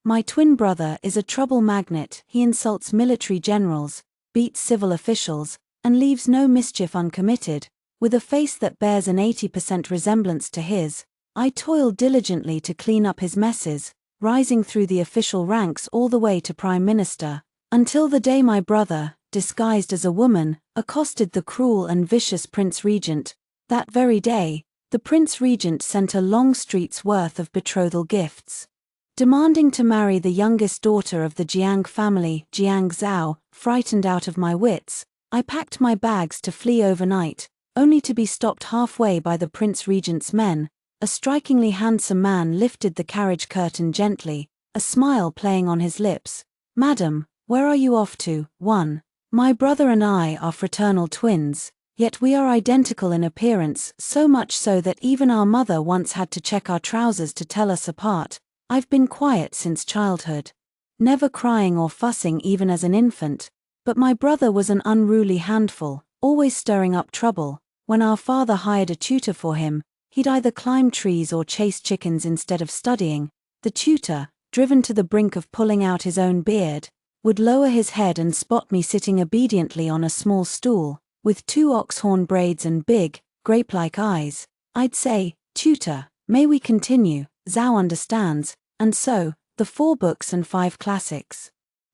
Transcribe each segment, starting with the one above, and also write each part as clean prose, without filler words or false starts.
My twin brother is a trouble magnet. He insults military generals, beats civil officials, and leaves no mischief uncommitted. With a face that bears an 80% resemblance to his, I toiled diligently to clean up his messes, rising through the official ranks all the way to Prime Minister, until the day my brother, disguised as a woman, accosted the cruel and vicious Prince Regent. That very day, the Prince Regent sent a long street's worth of betrothal gifts, demanding to marry the youngest daughter of the Jiang family, Jiang Zhao. Frightened out of my wits, I packed my bags to flee overnight, only to be stopped halfway by the Prince Regent's men. A strikingly handsome man lifted the carriage curtain gently, a smile playing on his lips. "Madam, where are you off to?" 1. My brother and I are fraternal twins, yet we are identical in appearance, so much so that even our mother once had to check our trousers to tell us apart. I've been quiet since childhood, never crying or fussing even as an infant, but my brother was an unruly handful, always stirring up trouble. When our father hired a tutor for him, he'd either climb trees or chase chickens instead of studying. The tutor, driven to the brink of pulling out his own beard, would lower his head and spot me sitting obediently on a small stool, with 2 ox-horn braids and big, grape-like eyes. I'd say, "Tutor, may we continue? Zhao understands," and so, the 4 books and 5 classics.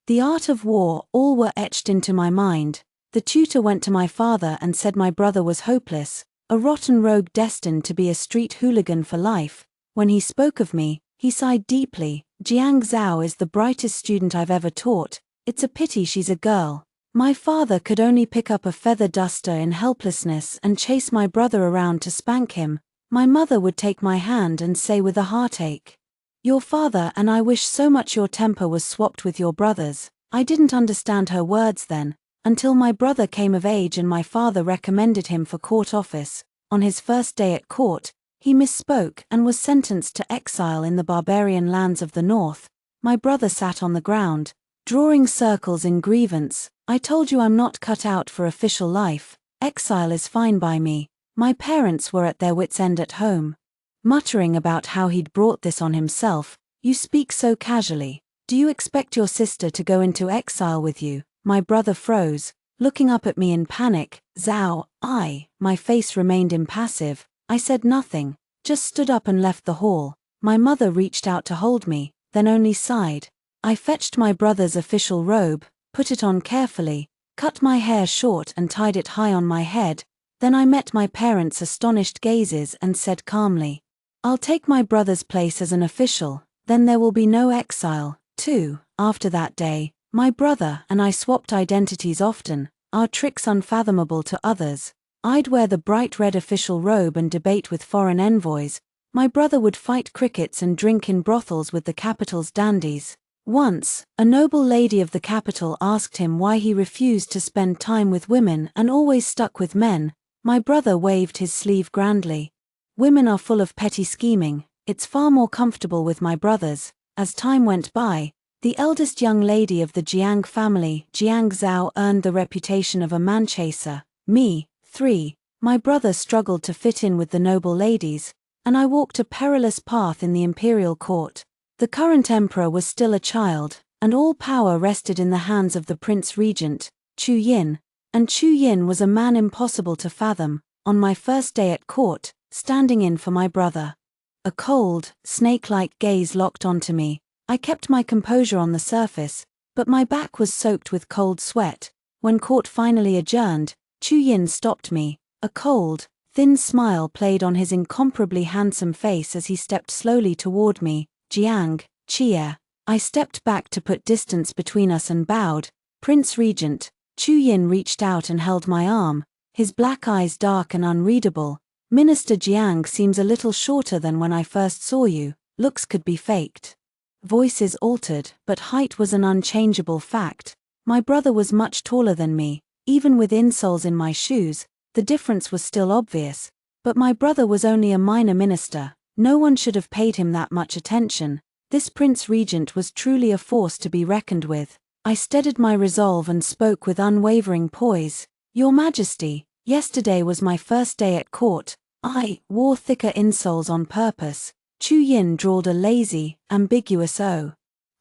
The art of war, all were etched into my mind. The tutor went to my father and said my brother was hopeless, a rotten rogue destined to be a street hooligan for life. When he spoke of me, he sighed deeply. "Jiang Zhao is the brightest student I've ever taught. It's a pity she's a girl." My father could only pick up a feather duster in helplessness and chase my brother around to spank him. My mother would take my hand and say with a heartache, "Your father and I wish so much your temper was swapped with your brother's." I didn't understand her words then, until my brother came of age and my father recommended him for court office. On his first day at court, he misspoke and was sentenced to exile in the barbarian lands of the north. My brother sat on the ground, drawing circles in grievance. "I told you I'm not cut out for official life. Exile is fine by me." My parents were at their wits' end at home, muttering about how he'd brought this on himself. "You speak so casually. Do you expect your sister to go into exile with you?" My brother froze, looking up at me in panic. "Zhao, my face remained impassive. I said nothing, just stood up and left the hall. My mother reached out to hold me, then only sighed. I fetched my brother's official robe, put it on carefully, cut my hair short and tied it high on my head. Then I met my parents' astonished gazes and said calmly, "I'll take my brother's place as an official, then there will be no exile, too." After that day, my brother and I swapped identities often, our tricks unfathomable to others. I'd wear the bright red official robe and debate with foreign envoys. My brother would fight crickets and drink in brothels with the capital's dandies. Once, a noble lady of the capital asked him why he refused to spend time with women and always stuck with men. My brother waved his sleeve grandly. "Women are full of petty scheming. It's far more comfortable with my brothers." As time went by, the eldest young lady of the Jiang family, Jiang Zhao, earned the reputation of a man-chaser. Me, 3. My brother struggled to fit in with the noble ladies, and I walked a perilous path in the imperial court. The current emperor was still a child, and all power rested in the hands of the Prince Regent, Chu Yin. And Chu Yin was a man impossible to fathom. On my first day at court, standing in for my brother, a cold, snake-like gaze locked onto me. I kept my composure on the surface, but my back was soaked with cold sweat. When court finally adjourned, Chu Yin stopped me. A cold, thin smile played on his incomparably handsome face as he stepped slowly toward me. "Jiang, Chia." I stepped back to put distance between us and bowed. "Prince Regent." Chu Yin reached out and held my arm, his black eyes dark and unreadable. "Minister Jiang seems a little shorter than when I first saw you. Looks could be faked." Voices altered, but height was an unchangeable fact. My brother was much taller than me. Even with insoles in my shoes, the difference was still obvious. But my brother was only a minor minister. No one should have paid him that much attention. This Prince Regent was truly a force to be reckoned with. I steadied my resolve and spoke with unwavering poise. "Your Majesty, yesterday was my first day at court. I wore thicker insoles on purpose." Chu Yin drawled a lazy, ambiguous "oh."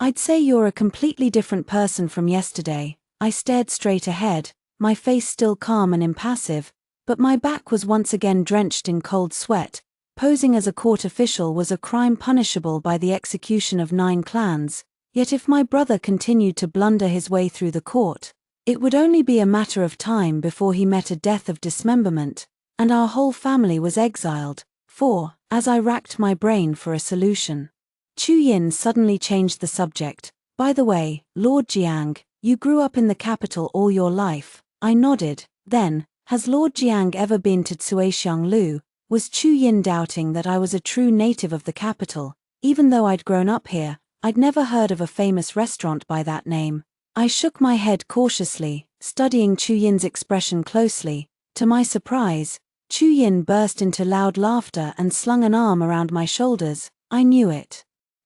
I'd say you're a completely different person from yesterday. I stared straight ahead, my face still calm and impassive, but my back was once again drenched in cold sweat. Posing as a court official was a crime punishable by the execution of 9 clans, yet if my brother continued to blunder his way through the court, it would only be a matter of time before he met a death of dismemberment, and our whole family was exiled. 4. As I racked my brain for a solution, Chu Yin suddenly changed the subject. By the way, Lord Jiang, you grew up in the capital all your life. I nodded. Then, has Lord Jiang ever been to Cuixianglu? Was Chu Yin doubting that I was a true native of the capital? Even though I'd grown up here, I'd never heard of a famous restaurant by that name. I shook my head cautiously, studying Chu Yin's expression closely. To my surprise, Chu Yin burst into loud laughter and slung an arm around my shoulders. I knew it.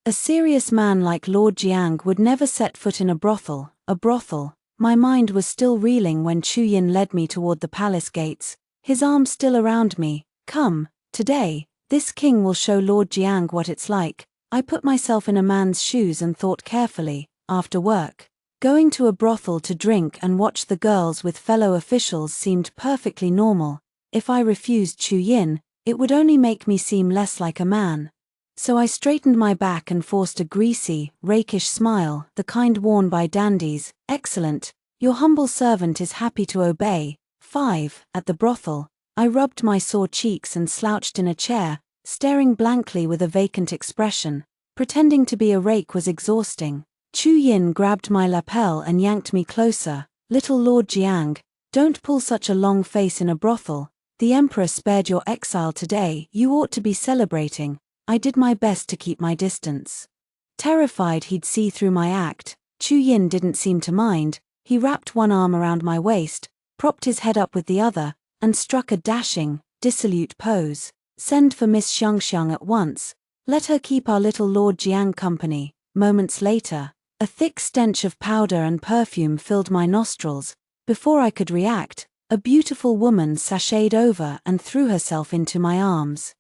A serious man like Lord Jiang would never set foot in a brothel. A brothel. My mind was still reeling when Chu Yin led me toward the palace gates, his arm still around me. Come, today, this king will show Lord Jiang what it's like. I put myself in a man's shoes and thought carefully. After work, going to a brothel to drink and watch the girls with fellow officials seemed perfectly normal. If I refused Chu Yin, it would only make me seem less like a man. So I straightened my back and forced a greasy, rakish smile, the kind worn by dandies. Excellent. Your humble servant is happy to obey. 5. At the brothel, I rubbed my sore cheeks and slouched in a chair, staring blankly with a vacant expression. Pretending to be a rake was exhausting. Chu Yin grabbed my lapel and yanked me closer. Little Lord Jiang, don't pull such a long face in a brothel. The emperor spared your exile today. You ought to be celebrating. I did my best to keep my distance. Terrified he'd see through my act, Chu Yin didn't seem to mind. He wrapped one arm around my waist, propped his head up with the other, and struck a dashing, dissolute pose. Send for Miss Xianxia at once. Let her keep our little Lord Jiang company. Moments later, a thick stench of powder and perfume filled my nostrils. Before I could react, a beautiful woman sashayed over and threw herself into my arms.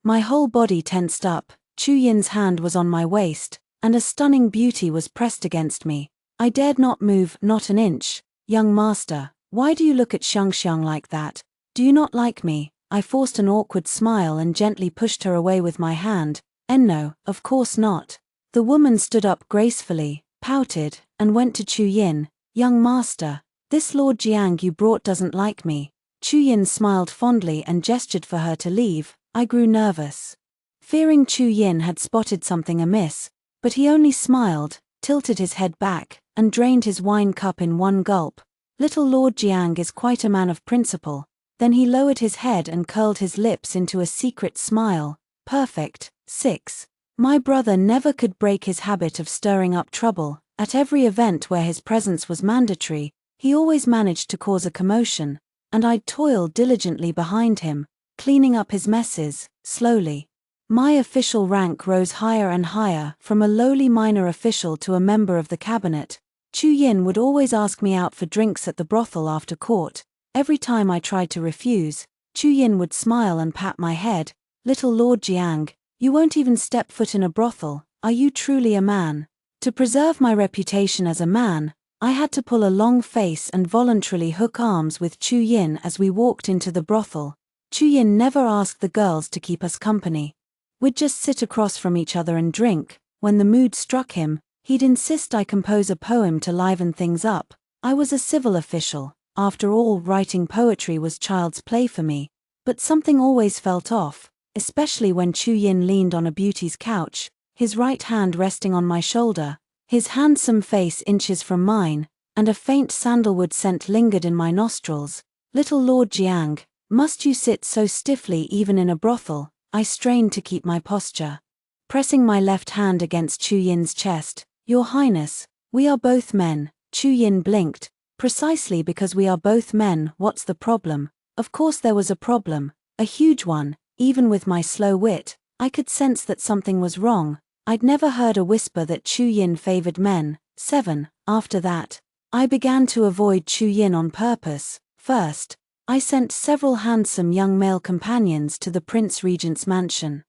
My whole body tensed up. Chu Yin's hand was on my waist, and a stunning beauty was pressed against me. I dared not move, not an inch. Young master, why do you look at Xianxiang like that? Do you not like me? I forced an awkward smile and gently pushed her away with my hand. No, of course not. The woman stood up gracefully, pouted, and went to Chu Yin. Young master, this Lord Jiang you brought doesn't like me. Chu Yin smiled fondly and gestured for her to leave. I grew nervous, fearing Chu Yin had spotted something amiss, but he only smiled, tilted his head back, and drained his wine cup in one gulp. Little Lord Jiang is quite a man of principle. Then he lowered his head and curled his lips into a secret smile. Perfect. 6. My brother never could break his habit of stirring up trouble. At every event where his presence was mandatory, he always managed to cause a commotion, and I'd toil diligently behind him, cleaning up his messes. Slowly, my official rank rose higher and higher, from a lowly minor official to a member of the cabinet. Chu Yin would always ask me out for drinks at the brothel after court. Every time I tried to refuse, Chu Yin would smile and pat my head. Little Lord Jiang, you won't even step foot in a brothel. Are you truly a man? To preserve my reputation as a man, I had to pull a long face and voluntarily hook arms with Chu Yin as we walked into the brothel. Chu Yin never asked the girls to keep us company. We'd just sit across from each other and drink. When the mood struck him, he'd insist I compose a poem to liven things up. I was a civil official. After all, writing poetry was child's play for me. But something always felt off, especially when Chu Yin leaned on a beauty's couch, his right hand resting on my shoulder, his handsome face inches from mine, and a faint sandalwood scent lingered in my nostrils. Little Lord Jiang, must you sit so stiffly even in a brothel? I strained to keep my posture, pressing my left hand against Chu Yin's chest. Your Highness, we are both men. Chu Yin blinked. Precisely because we are both men, what's the problem? Of course there was a problem, a huge one. Even with my slow wit, I could sense that something was wrong. I'd never heard a whisper that Chu Yin favored men. 7. After that, I began to avoid Chu Yin on purpose. First, I sent several handsome young male companions to the Prince Regent's mansion.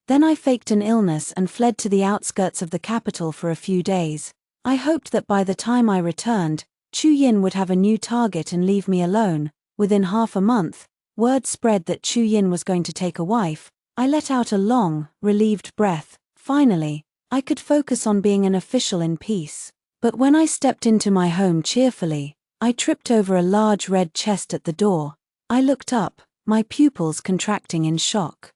Then I faked an illness and fled to the outskirts of the capital for a few days. I hoped that by the time I returned, Chu Yin would have a new target and leave me alone. Within half a month, word spread that Chu Yin was going to take a wife. I let out a long, relieved breath. Finally, I could focus on being an official in peace. But when I stepped into my home cheerfully, I tripped over a large red chest at the door. I looked up, my pupils contracting in shock.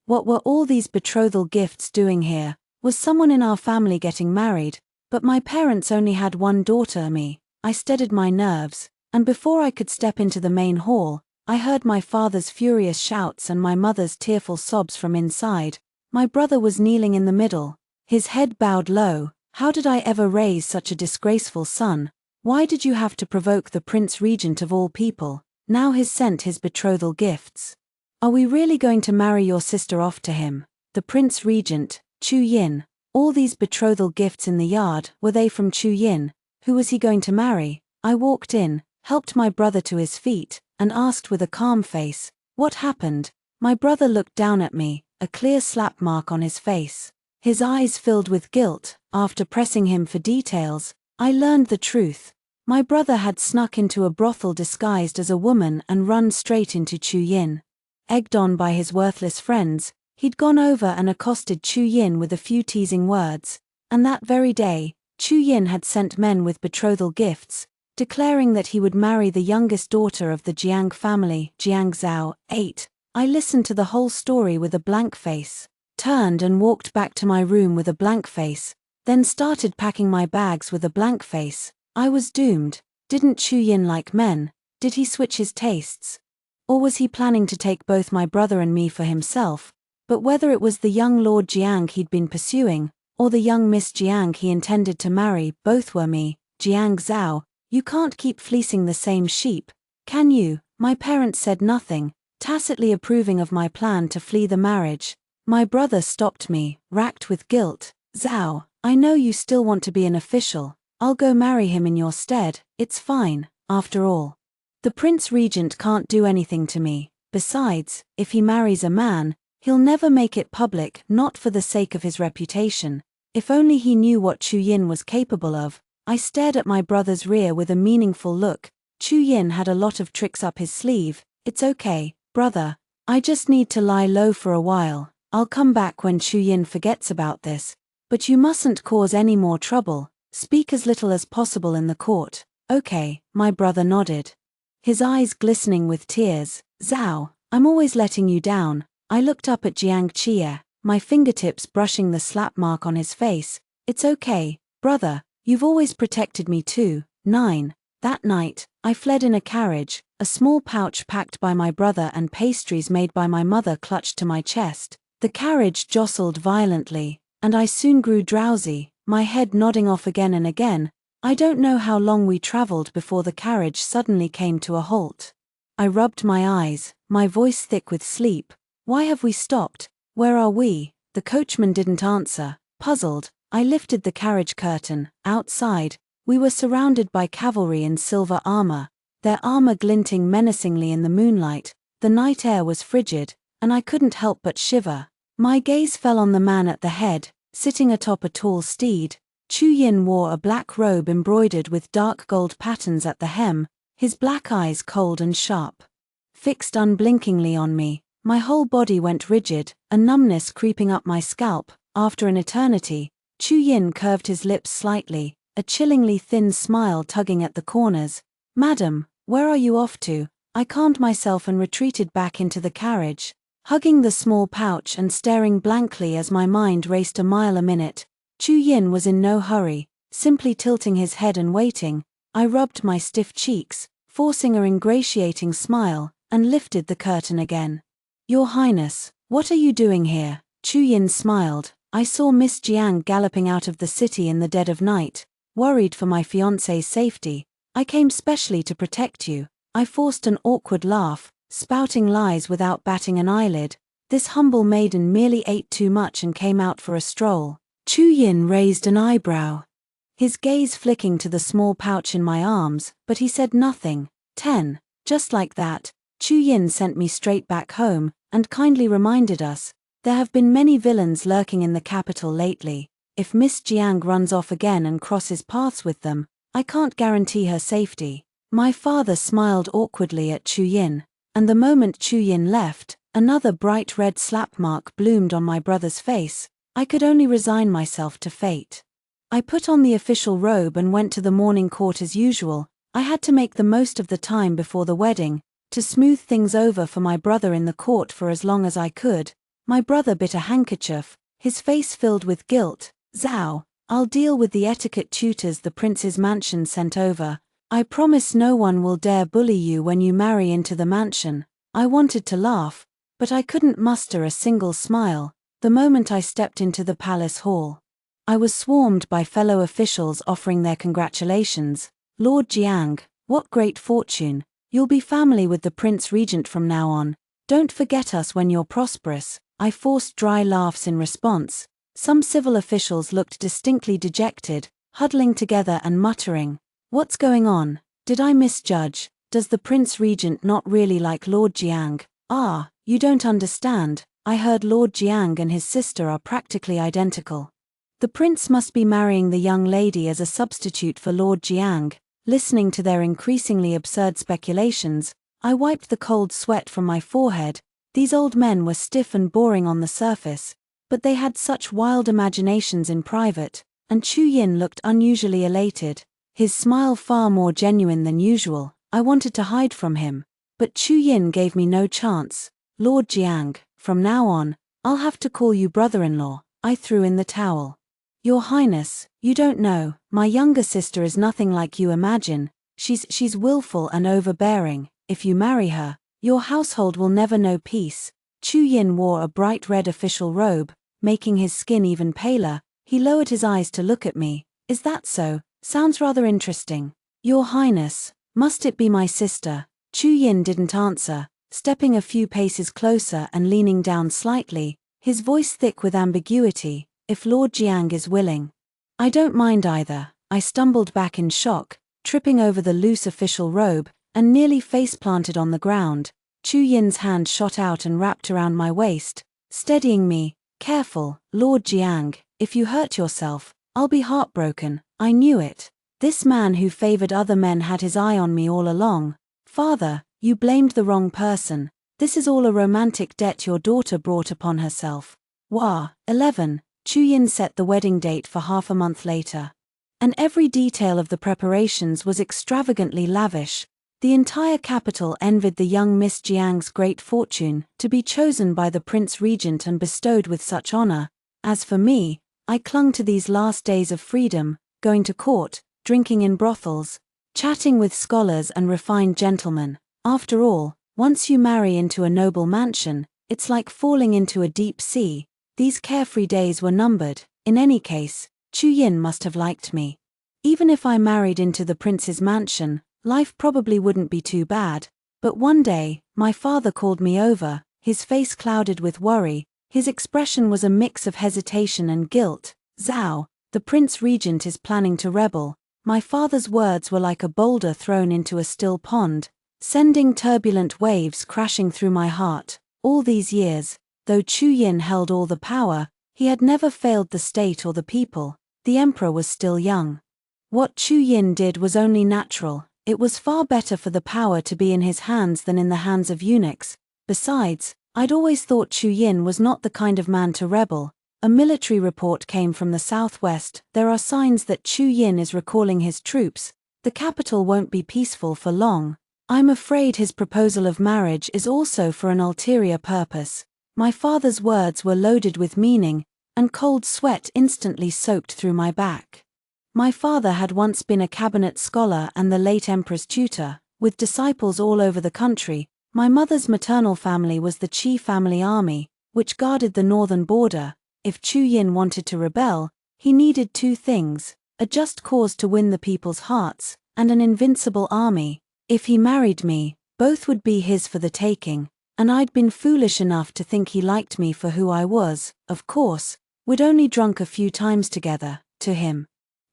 What were all these betrothal gifts doing here? Was someone in our family getting married? But my parents only had one daughter, me. I steadied my nerves, and before I could step into the main hall, I heard my father's furious shouts and my mother's tearful sobs from inside. My brother was kneeling in the middle, his head bowed low. How did I ever raise such a disgraceful son? Why did you have to provoke the Prince Regent of all people? Now he's sent his betrothal gifts. Are we really going to marry your sister off to him? The Prince Regent, Chu Yin. All these betrothal gifts in the yard, were they from Chu Yin? Who was he going to marry? I walked in, helped my brother to his feet, and asked with a calm face, "What happened?" My brother looked down at me, a clear slap mark on his face. His eyes filled with guilt. After pressing him for details, I learned the truth. My brother had snuck into a brothel disguised as a woman and run straight into Chu Yin. Egged on by his worthless friends, he'd gone over and accosted Chu Yin with a few teasing words, and that very day, Chu Yin had sent men with betrothal gifts, declaring that he would marry the youngest daughter of the Jiang family, Jiang Zhao. 8. I listened to the whole story with a blank face, turned and walked back to my room with a blank face, then started packing my bags with a blank face. I was doomed. Didn't Chu Yin like men? Did he switch his tastes? Or was he planning to take both my brother and me for himself? But whether it was the young Lord Jiang he'd been pursuing, or the young Miss Jiang he intended to marry, both were me. Jiang Zhao, you can't keep fleecing the same sheep, can you? My parents said nothing, tacitly approving of my plan to flee the marriage. My brother stopped me, racked with guilt. Zhao, I know you still want to be an official. I'll go marry him in your stead. It's fine, after all. The Prince Regent can't do anything to me. Besides, if he marries a man, he'll never make it public, not for the sake of his reputation. If only he knew what Chu Yin was capable of. I stared at my brother's rear with a meaningful look. Chu Yin had a lot of tricks up his sleeve. It's okay, brother. I just need to lie low for a while. I'll come back when Chu Yin forgets about this. But you mustn't cause any more trouble. Speak as little as possible in the court. Okay, my brother nodded, his eyes glistening with tears. Zhao, I'm always letting you down. I looked up at Jiang Chia, my fingertips brushing the slap mark on his face. It's okay, brother, you've always protected me too. 9. That night, I fled in a carriage, a small pouch packed by my brother and pastries made by my mother clutched to my chest. The carriage jostled violently, and I soon grew drowsy, my head nodding off again and again. I don't know how long we traveled before the carriage suddenly came to a halt. I rubbed my eyes, my voice thick with sleep. Why have we stopped? Where are we? The coachman didn't answer. Puzzled, I lifted the carriage curtain. Outside, we were surrounded by cavalry in silver armor, their armor glinting menacingly in the moonlight. The night air was frigid, and I couldn't help but shiver. My gaze fell on the man at the head, sitting atop a tall steed. Chu Yin wore a black robe embroidered with dark gold patterns at the hem, his black eyes cold and sharp, fixed unblinkingly on me. My whole body went rigid, a numbness creeping up my scalp. After an eternity, Chu Yin curved his lips slightly, a chillingly thin smile tugging at the corners. Madam, where are you off to? I calmed myself and retreated back into the carriage, hugging the small pouch and staring blankly as my mind raced a mile a minute. Chu Yin was in no hurry, simply tilting his head and waiting. I rubbed my stiff cheeks, forcing an ingratiating smile, and lifted the curtain again. Your Highness, what are you doing here? Chu Yin smiled. I saw Miss Jiang galloping out of the city in the dead of night. Worried for my fiancé's safety, I came specially to protect you. I forced an awkward laugh, spouting lies without batting an eyelid. This humble maiden merely ate too much and came out for a stroll. Chu Yin raised an eyebrow, his gaze flicking to the small pouch in my arms, but he said nothing. 10. Just like that, Chu Yin sent me straight back home, and kindly reminded us, There have been many villains lurking in the capital lately. If Miss Jiang runs off again and crosses paths with them, I can't guarantee her safety." My father smiled awkwardly at Chu Yin, and the moment Chu Yin left, another bright red slap mark bloomed on my brother's face. I could only resign myself to fate. I put on the official robe and went to the morning court as usual. I had to make the most of the time before the wedding, to smooth things over for my brother in the court for as long as I could. My brother bit a handkerchief, his face filled with guilt. "Zhao, I'll deal with the etiquette tutors the prince's mansion sent over. I promise no one will dare bully you when you marry into the mansion." I wanted to laugh, but I couldn't muster a single smile the moment I stepped into the palace hall. I was swarmed by fellow officials offering their congratulations. "Lord Jiang, what great fortune. You'll be family with the Prince Regent from now on. Don't forget us when you're prosperous." I forced dry laughs in response. Some civil officials looked distinctly dejected, huddling together and muttering, "What's going on? Did I misjudge? Does the Prince Regent not really like Lord Jiang?" "Ah, you don't understand. I heard Lord Jiang and his sister are practically identical. The prince must be marrying the young lady as a substitute for Lord Jiang." Listening to their increasingly absurd speculations, I wiped the cold sweat from my forehead. These old men were stiff and boring on the surface, but they had such wild imaginations in private, and Chu Yin looked unusually elated, his smile far more genuine than usual. I wanted to hide from him, but Chu Yin gave me no chance. "Lord Jiang, from now on, I'll have to call you brother-in-law." I threw in the towel. "Your Highness, you don't know, my younger sister is nothing like you imagine. She's willful and overbearing. If you marry her, your household will never know peace." Chu Yin wore a bright red official robe, making his skin even paler. He lowered his eyes to look at me. "Is that so? Sounds rather interesting." "Your Highness, must it be my sister?" Chu Yin didn't answer, stepping a few paces closer and leaning down slightly, his voice thick with ambiguity. "If Lord Jiang is willing, I don't mind either." I stumbled back in shock, tripping over the loose official robe, and nearly face-planted on the ground. Chu Yin's hand shot out and wrapped around my waist, steadying me. "Careful, Lord Jiang, if you hurt yourself, I'll be heartbroken." I knew it. This man who favored other men had his eye on me all along. "Father, you blamed the wrong person. This is all a romantic debt your daughter brought upon herself." Wah, 11. Chu Yin set the wedding date for half a month later. And every detail of the preparations was extravagantly lavish. The entire capital envied the young Miss Jiang's great fortune to be chosen by the Prince Regent and bestowed with such honor. As for me, I clung to these last days of freedom, going to court, drinking in brothels, chatting with scholars and refined gentlemen. After all, once you marry into a noble mansion, it's like falling into a deep sea. These carefree days were numbered. In any case, Chu Yin must have liked me. Even if I married into the prince's mansion, life probably wouldn't be too bad. But one day, my father called me over, his face clouded with worry. His expression was a mix of hesitation and guilt. "Zhao, the Prince Regent is planning to rebel." My father's words were like a boulder thrown into a still pond, sending turbulent waves crashing through my heart. All these years, though Chu Yin held all the power, he had never failed the state or the people. The emperor was still young. What Chu Yin did was only natural. It was far better for the power to be in his hands than in the hands of eunuchs. Besides, I'd always thought Chu Yin was not the kind of man to rebel. A military report came from the southwest. There are signs that Chu Yin is recalling his troops. The capital won't be peaceful for long. I'm afraid his proposal of marriage is also for an ulterior purpose. My father's words were loaded with meaning, and cold sweat instantly soaked through my back. My father had once been a cabinet scholar and the late emperor's tutor, with disciples all over the country. My mother's maternal family was the Qi family army, which guarded the northern border. If Chu Yin wanted to rebel, he needed two things: a just cause to win the people's hearts, and an invincible army. If he married me, both would be his for the taking, and I'd been foolish enough to think he liked me for who I was. Of course, we'd only drunk a few times together. To him,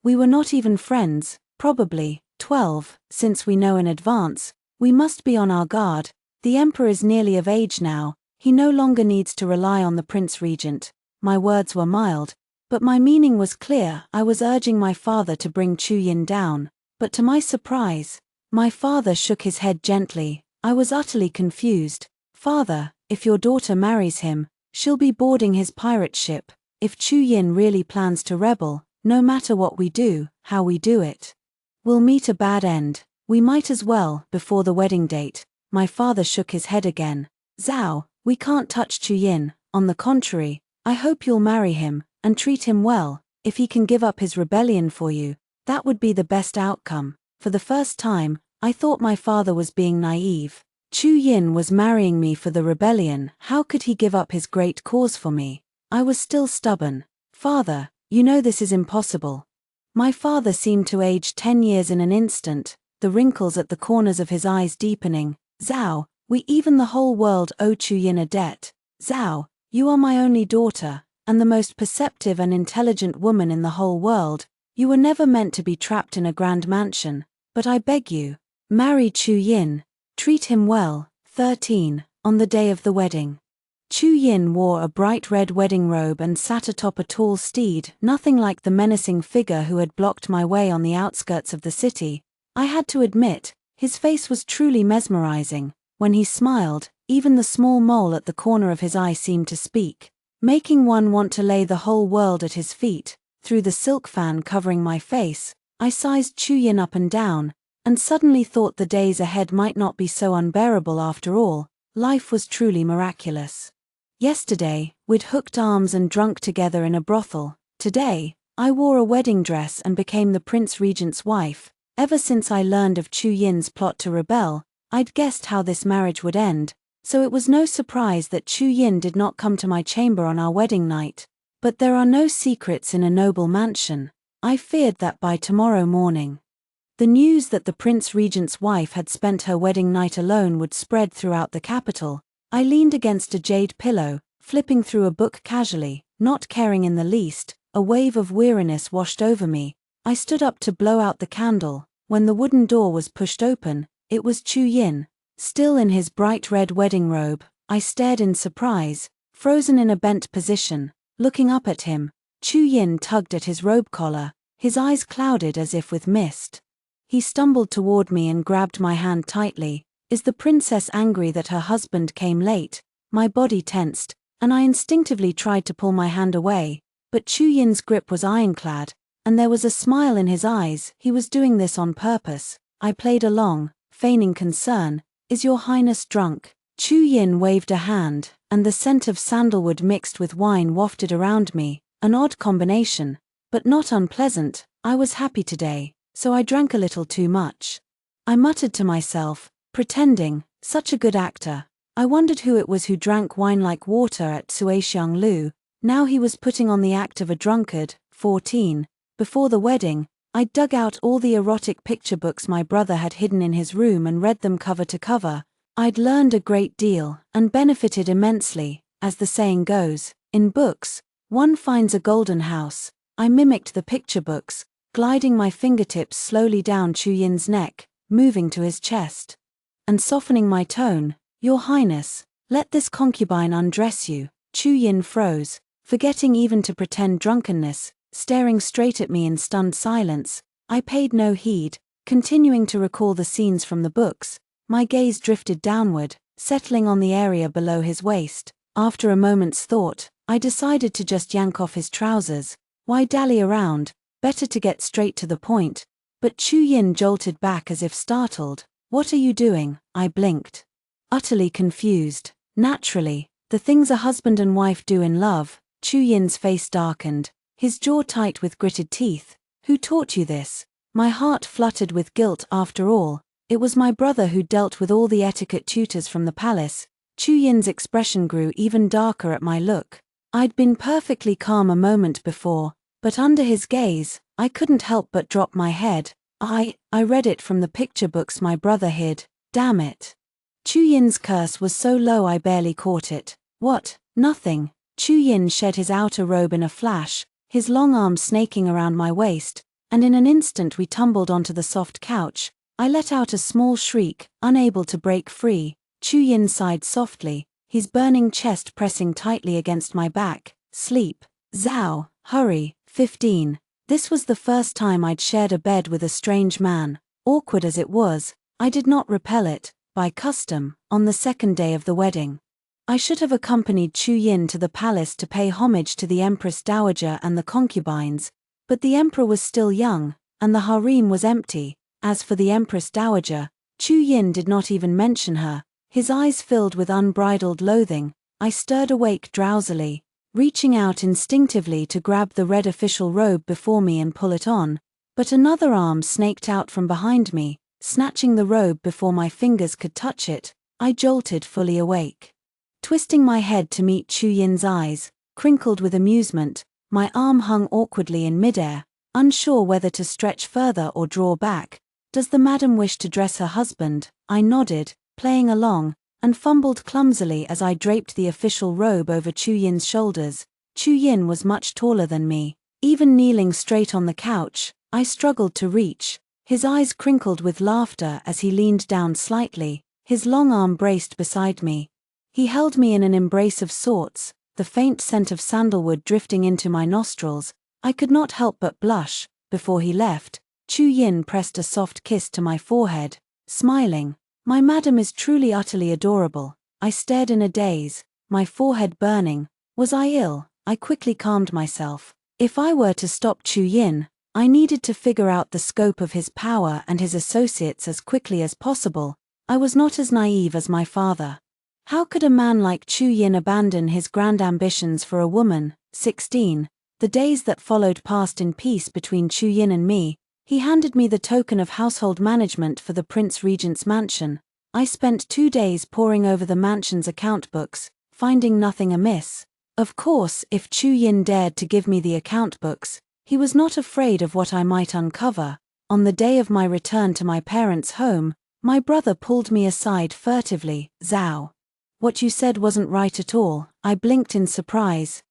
we were not even friends. Probably 12, since we know in advance. We must be on our guard. The emperor is nearly of age now. He no longer needs to rely on the Prince Regent. My words were mild, but my meaning was clear. I was urging my father to bring Chu Yin down, but to my surprise, my father shook his head gently. I was utterly confused. Father, if your daughter marries him, she'll be boarding his pirate ship. If Chu Yin really plans to rebel, no matter what we do, how we do it, we'll meet a bad end. We might as well, before the wedding date. My father shook his head again. Zhao, we can't touch Chu Yin. On the contrary, I hope you'll marry him, and treat him well. If he can give up his rebellion for you, that would be the best outcome. For the first time, I thought my father was being naive. Chu Yin was marrying me for the rebellion. How could he give up his great cause for me? I was still stubborn. Father, you know this is impossible. My father seemed to age 10 years in an instant, the wrinkles at the corners of his eyes deepening. Zhao, we even the whole world owe Chu Yin a debt. Zhao, you are my only daughter, and the most perceptive and intelligent woman in the whole world. You were never meant to be trapped in a grand mansion, but I beg you, marry Chu Yin. Treat him well. 13. On the day of the wedding, Chu Yin wore a bright red wedding robe and sat atop a tall steed, nothing like the menacing figure who had blocked my way on the outskirts of the city. I had to admit, his face was truly mesmerizing. When he smiled, even the small mole at the corner of his eye seemed to speak, making one want to lay the whole world at his feet. Through the silk fan covering my face, I sized Chu Yin up and down, and suddenly thought the days ahead might not be so unbearable after all. Life was truly miraculous. Yesterday, we'd hooked arms and drunk together in a brothel. Today, I wore a wedding dress and became the Prince Regent's wife. Ever since I learned of Chu Yin's plot to rebel, I'd guessed how this marriage would end, so it was no surprise that Chu Yin did not come to my chamber on our wedding night. But there are no secrets in a noble mansion. I feared that by tomorrow morning, the news that the Prince Regent's wife had spent her wedding night alone would spread throughout the capital. I leaned against a jade pillow, flipping through a book casually, not caring in the least. A wave of weariness washed over me. I stood up to blow out the candle. When the wooden door was pushed open, it was Chu Yin, still in his bright red wedding robe. I stared in surprise, frozen in a bent position. Looking up at him, Chu Yin tugged at his robe collar, his eyes clouded as if with mist. He stumbled toward me and grabbed my hand tightly. Is the princess angry that her husband came late? My body tensed, and I instinctively tried to pull my hand away, but Chu Yin's grip was ironclad, and there was a smile in his eyes. He was doing this on purpose. I played along, feigning concern. Is your highness drunk? Chu Yin waved a hand, and the scent of sandalwood mixed with wine wafted around me, an odd combination, but not unpleasant. I was happy today, so I drank a little too much. I muttered to myself, pretending, such a good actor. I wondered who it was who drank wine like water at Suixiang Lu. Now he was putting on the act of a drunkard. 14. Before the wedding, I dug out all the erotic picture books my brother had hidden in his room and read them cover to cover. I'd learned a great deal, and benefited immensely. As the saying goes, in books, one finds a golden house. I mimicked the picture books, gliding my fingertips slowly down Chu Yin's neck, moving to his chest, and softening my tone. Your Highness, let this concubine undress you. Chu Yin froze, forgetting even to pretend drunkenness, staring straight at me in stunned silence. I paid no heed, continuing to recall the scenes from the books. My gaze drifted downward, settling on the area below his waist. After a moment's thought, I decided to just yank off his trousers. Why dally around? Better to get straight to the point. But Chu Yin jolted back as if startled. What are you doing? I blinked, utterly confused. Naturally, the things a husband and wife do in love. Chu Yin's face darkened, his jaw tight with gritted teeth. Who taught you this? My heart fluttered with guilt. After all, it was my brother who dealt with all the etiquette tutors from the palace. Chu Yin's expression grew even darker at my look. I'd been perfectly calm a moment before, but under his gaze, I couldn't help but drop my head. I read it from the picture books my brother hid. Damn it. Chu Yin's curse was so low I barely caught it. What? Nothing. Chu Yin shed his outer robe in a flash, his long arms snaking around my waist, and in an instant we tumbled onto the soft couch. I let out a small shriek, unable to break free. Chu Yin sighed softly. his burning chest pressing tightly against my back. Sleep. Zhao, hurry. 15. This was the first time I'd shared a bed with a strange man. Awkward as it was, I did not repel it, by custom, on the second day of the wedding. I should have accompanied Chu Yin to the palace to pay homage to the Empress Dowager and the concubines, but the emperor was still young, and the harem was empty. As for the Empress Dowager, Chu Yin did not even mention her, his eyes filled with unbridled loathing. I stirred awake drowsily, reaching out instinctively to grab the red official robe before me and pull it on, but another arm snaked out from behind me, snatching the robe before my fingers could touch it. I jolted fully awake. Twisting my head to meet Chu Yin's eyes, crinkled with amusement, my arm hung awkwardly in midair, unsure whether to stretch further or draw back. Does the madam wish to dress her husband? I nodded, playing along, and fumbled clumsily as I draped the official robe over Chu Yin's shoulders. Chu Yin was much taller than me. Even kneeling straight on the couch, I struggled to reach. His eyes crinkled with laughter as he leaned down slightly, his long arm braced beside me. He held me in an embrace of sorts, the faint scent of sandalwood drifting into my nostrils. I could not help but blush. Before he left, Chu Yin pressed a soft kiss to my forehead, smiling. My madam is truly utterly adorable. I stared in a daze, my forehead burning. Was I ill? I quickly calmed myself. If I were to stop Chu Yin, I needed to figure out the scope of his power and his associates as quickly as possible. I was not as naive as my father. How could a man like Chu Yin abandon his grand ambitions for a woman? 16. The days that followed passed in peace between Chu Yin and me. He handed me the token of household management for the Prince Regent's mansion. I spent 2 days poring over the mansion's account books, finding nothing amiss. Of course, if Chu Yin dared to give me the account books, he was not afraid of what I might uncover. On the day of my return to my parents' home, my brother pulled me aside furtively. Zhao. What you said wasn't right at all. I blinked in surprise.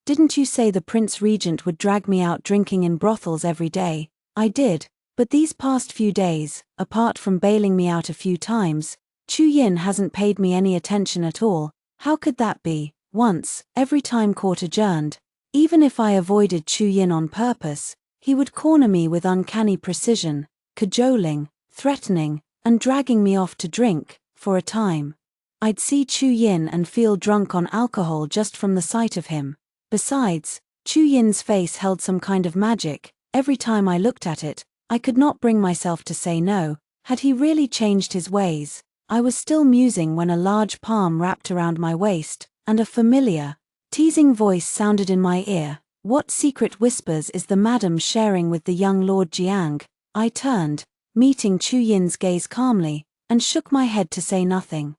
Didn't you say the Prince Regent would drag me out drinking in brothels every day? I did, but these past few days, apart from bailing me out a few times, Chu Yin hasn't paid me any attention at all. How could that be? Once, every time court adjourned, even if I avoided Chu Yin on purpose, he would corner me with uncanny precision, cajoling, threatening, and dragging me off to drink. For a time, I'd see Chu Yin and feel drunk on alcohol just from the sight of him. Besides, Chu Yin's face held some kind of magic. Every time I looked at it, I could not bring myself to say no. Had he really changed his ways? I was still musing when a large palm wrapped around my waist, and a familiar, teasing voice sounded in my ear. What secret whispers is the madam sharing with the young Lord Jiang? I turned, meeting Chu Yin's gaze calmly, and shook my head to say nothing.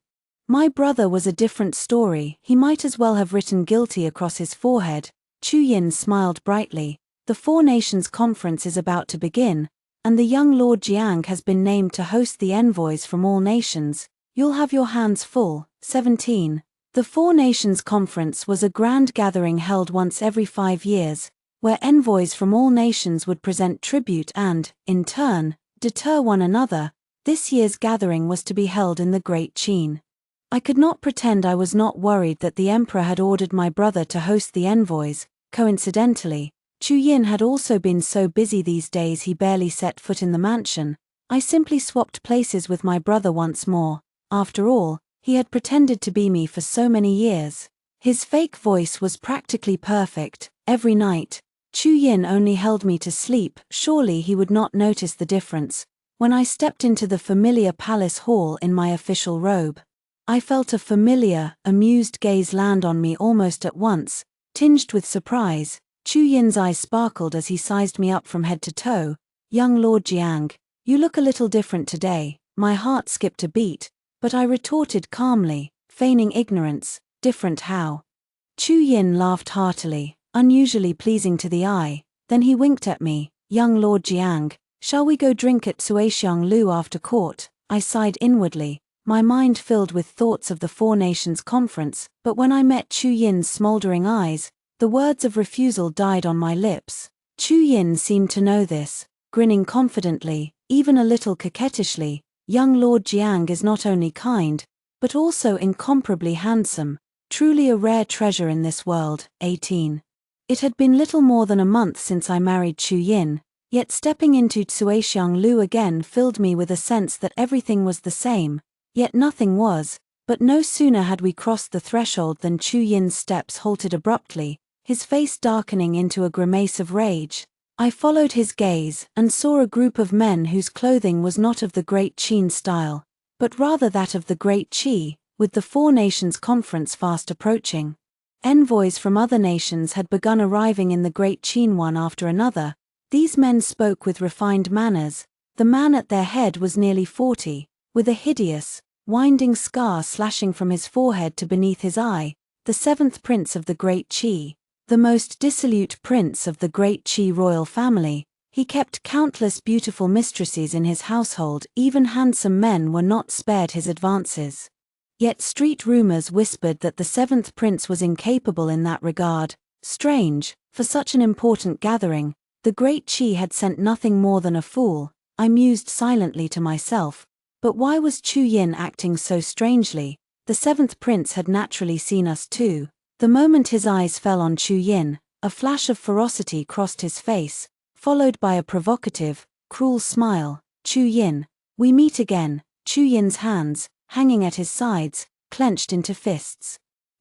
My brother was a different story. He might as well have written guilty across his forehead. Chu Yin smiled brightly. The Four Nations Conference is about to begin, and the young Lord Jiang has been named to host the envoys from all nations. You'll have your hands full. 17. The Four Nations Conference was a grand gathering held once every 5 years, where envoys from all nations would present tribute and, in turn, deter one another. This year's gathering was to be held in the Great Qin. I could not pretend I was not worried that the emperor had ordered my brother to host the envoys. Coincidentally, Chu Yin had also been so busy these days he barely set foot in the mansion. I simply swapped places with my brother once more. After all, he had pretended to be me for so many years. His fake voice was practically perfect. Every night, Chu Yin only held me to sleep. Surely he would not notice the difference. When I stepped into the familiar palace hall in my official robe, I felt a familiar, amused gaze land on me almost at once, tinged with surprise. Chu Yin's eyes sparkled as he sized me up from head to toe. Young Lord Jiang, you look a little different today. My heart skipped a beat, but I retorted calmly, feigning ignorance. Different how? Chu Yin laughed heartily, unusually pleasing to the eye. Then he winked at me. Young Lord Jiang, shall we go drink at Suixiang Lu after court? I sighed inwardly, my mind filled with thoughts of the Four Nations Conference, but when I met Chu Yin's smoldering eyes, the words of refusal died on my lips. Chu Yin seemed to know this, grinning confidently, even a little coquettishly. Young Lord Jiang is not only kind, but also incomparably handsome, truly a rare treasure in this world. 18. It had been little more than a month since I married Chu Yin, yet stepping into Cuixiang Lu again filled me with a sense that everything was the same, yet nothing was. But no sooner had we crossed the threshold than Chu Yin's steps halted abruptly, his face darkening into a grimace of rage. I followed his gaze and saw a group of men whose clothing was not of the Great Qin style, but rather that of the Great Qi, with the Four Nations Conference fast approaching. Envoys from other nations had begun arriving in the Great Qin one after another. These men spoke with refined manners. The man at their head was nearly 40, with a hideous, winding scar slashing from his forehead to beneath his eye, the seventh prince of the Great Qi, the most dissolute prince of the Great Qi royal family. He kept countless beautiful mistresses in his household. Even handsome men were not spared his advances. Yet street rumors whispered that the seventh prince was incapable in that regard. Strange, for such an important gathering, the Great Qi had sent nothing more than a fool. I mused silently to myself. But why was Chu Yin acting so strangely? The seventh prince had naturally seen us too. The moment his eyes fell on Chu Yin, a flash of ferocity crossed his face, followed by a provocative, cruel smile. Chu Yin, we meet again. Chu Yin's hands, hanging at his sides, clenched into fists.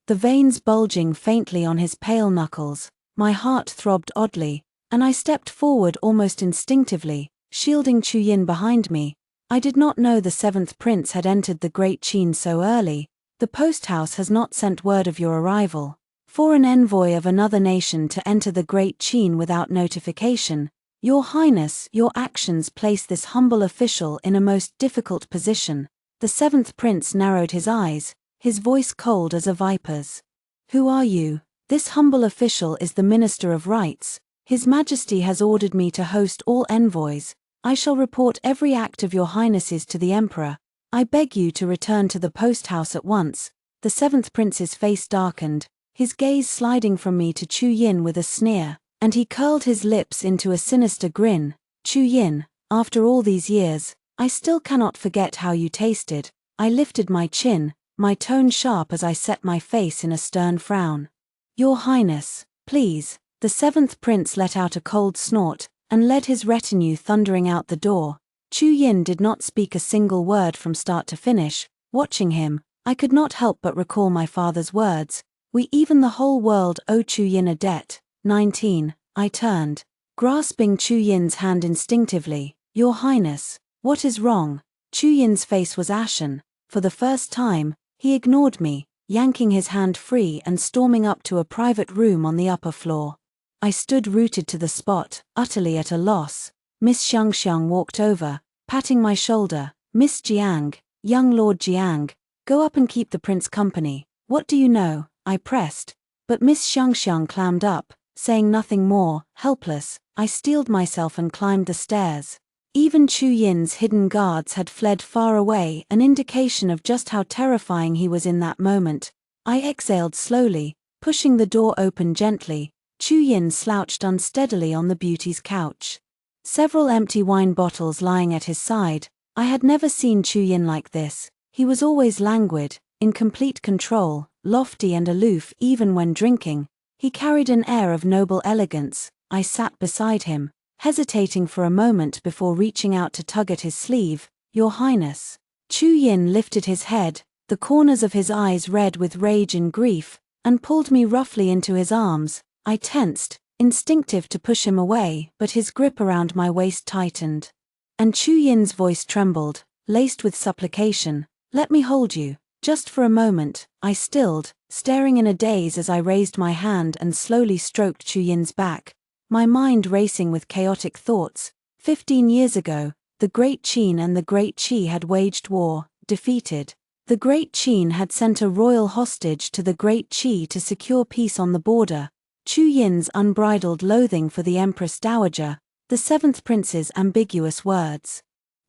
The veins bulging faintly on his pale knuckles. My heart throbbed oddly, and I stepped forward almost instinctively, shielding Chu Yin behind me. I did not know the seventh prince had entered the Great Qin so early. The post house has not sent word of your arrival. For an envoy of another nation to enter the Great Qin without notification, Your Highness, your actions place this humble official in a most difficult position. The seventh prince narrowed his eyes, his voice cold as a viper's. Who are you? This humble official is the Minister of Rights. His Majesty has ordered me to host all envoys. I shall report every act of your highnesses to the Emperor. I beg you to return to the post house at once. The seventh prince's face darkened, his gaze sliding from me to Chu Yin with a sneer, and he curled his lips into a sinister grin. Chu Yin, after all these years, I still cannot forget how you tasted. I lifted my chin, my tone sharp as I set my face in a stern frown. Your Highness, please. The seventh prince let out a cold snort, and led his retinue thundering out the door. Chu Yin did not speak a single word from start to finish. Watching him, I could not help but recall my father's words. We even the whole world owe Chu Yin a debt. 19. I turned, grasping Chu Yin's hand instinctively. Your Highness, what is wrong? Chu Yin's face was ashen. For the first time, he ignored me, yanking his hand free and storming up to a private room on the upper floor. I stood rooted to the spot, utterly at a loss. Miss Xiangxiang walked over, patting my shoulder. Miss Jiang, young Lord Jiang, go up and keep the prince company. What do you know? I pressed. But Miss Xiangxiang clammed up, saying nothing more. Helpless, I steeled myself and climbed the stairs. Even Chu Yin's hidden guards had fled far away, an indication of just how terrifying he was in that moment. I exhaled slowly, pushing the door open gently. Chu Yin slouched unsteadily on the beauty's couch. Several empty wine bottles lying at his side. I had never seen Chu Yin like this. He was always languid, in complete control, lofty and aloof even when drinking. He carried an air of noble elegance. I sat beside him, hesitating for a moment before reaching out to tug at his sleeve. Your Highness. Chu Yin lifted his head, the corners of his eyes red with rage and grief, and pulled me roughly into his arms. I tensed, instinctive to push him away, but his grip around my waist tightened. And Chu Yin's voice trembled, laced with supplication. Let me hold you, just for a moment. I stilled, staring in a daze as I raised my hand and slowly stroked Chu Yin's back, my mind racing with chaotic thoughts. 15 years ago, the Great Qin and the Great Qi had waged war, defeated. The Great Qin had sent a royal hostage to the Great Qi to secure peace on the border. Chu Yin's unbridled loathing for the Empress Dowager, the seventh prince's ambiguous words,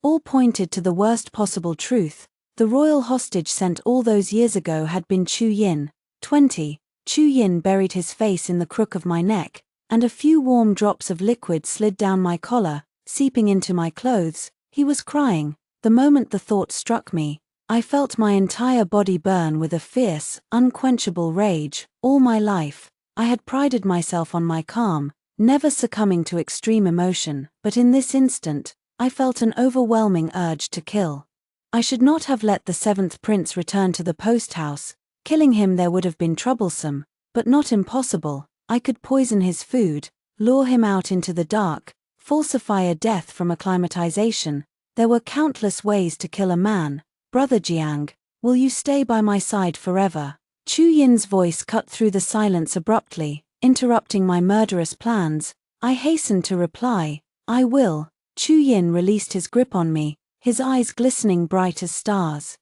all pointed to the worst possible truth. The royal hostage sent all those years ago had been Chu Yin. 20. Chu Yin buried his face in the crook of my neck, and a few warm drops of liquid slid down my collar, seeping into my clothes. He was crying. The moment the thought struck me, I felt my entire body burn with a fierce, unquenchable rage. All my life, I had prided myself on my calm, never succumbing to extreme emotion, but in this instant, I felt an overwhelming urge to kill. I should not have let the seventh prince return to the post house. Killing him there would have been troublesome, but not impossible. I could poison his food, lure him out into the dark, falsify a death from acclimatization. There were countless ways to kill a man. Brother Jiang, will you stay by my side forever? Chu Yin's voice cut through the silence abruptly, interrupting my murderous plans. I hastened to reply, I will. Chu Yin released his grip on me, his eyes glistening bright as stars.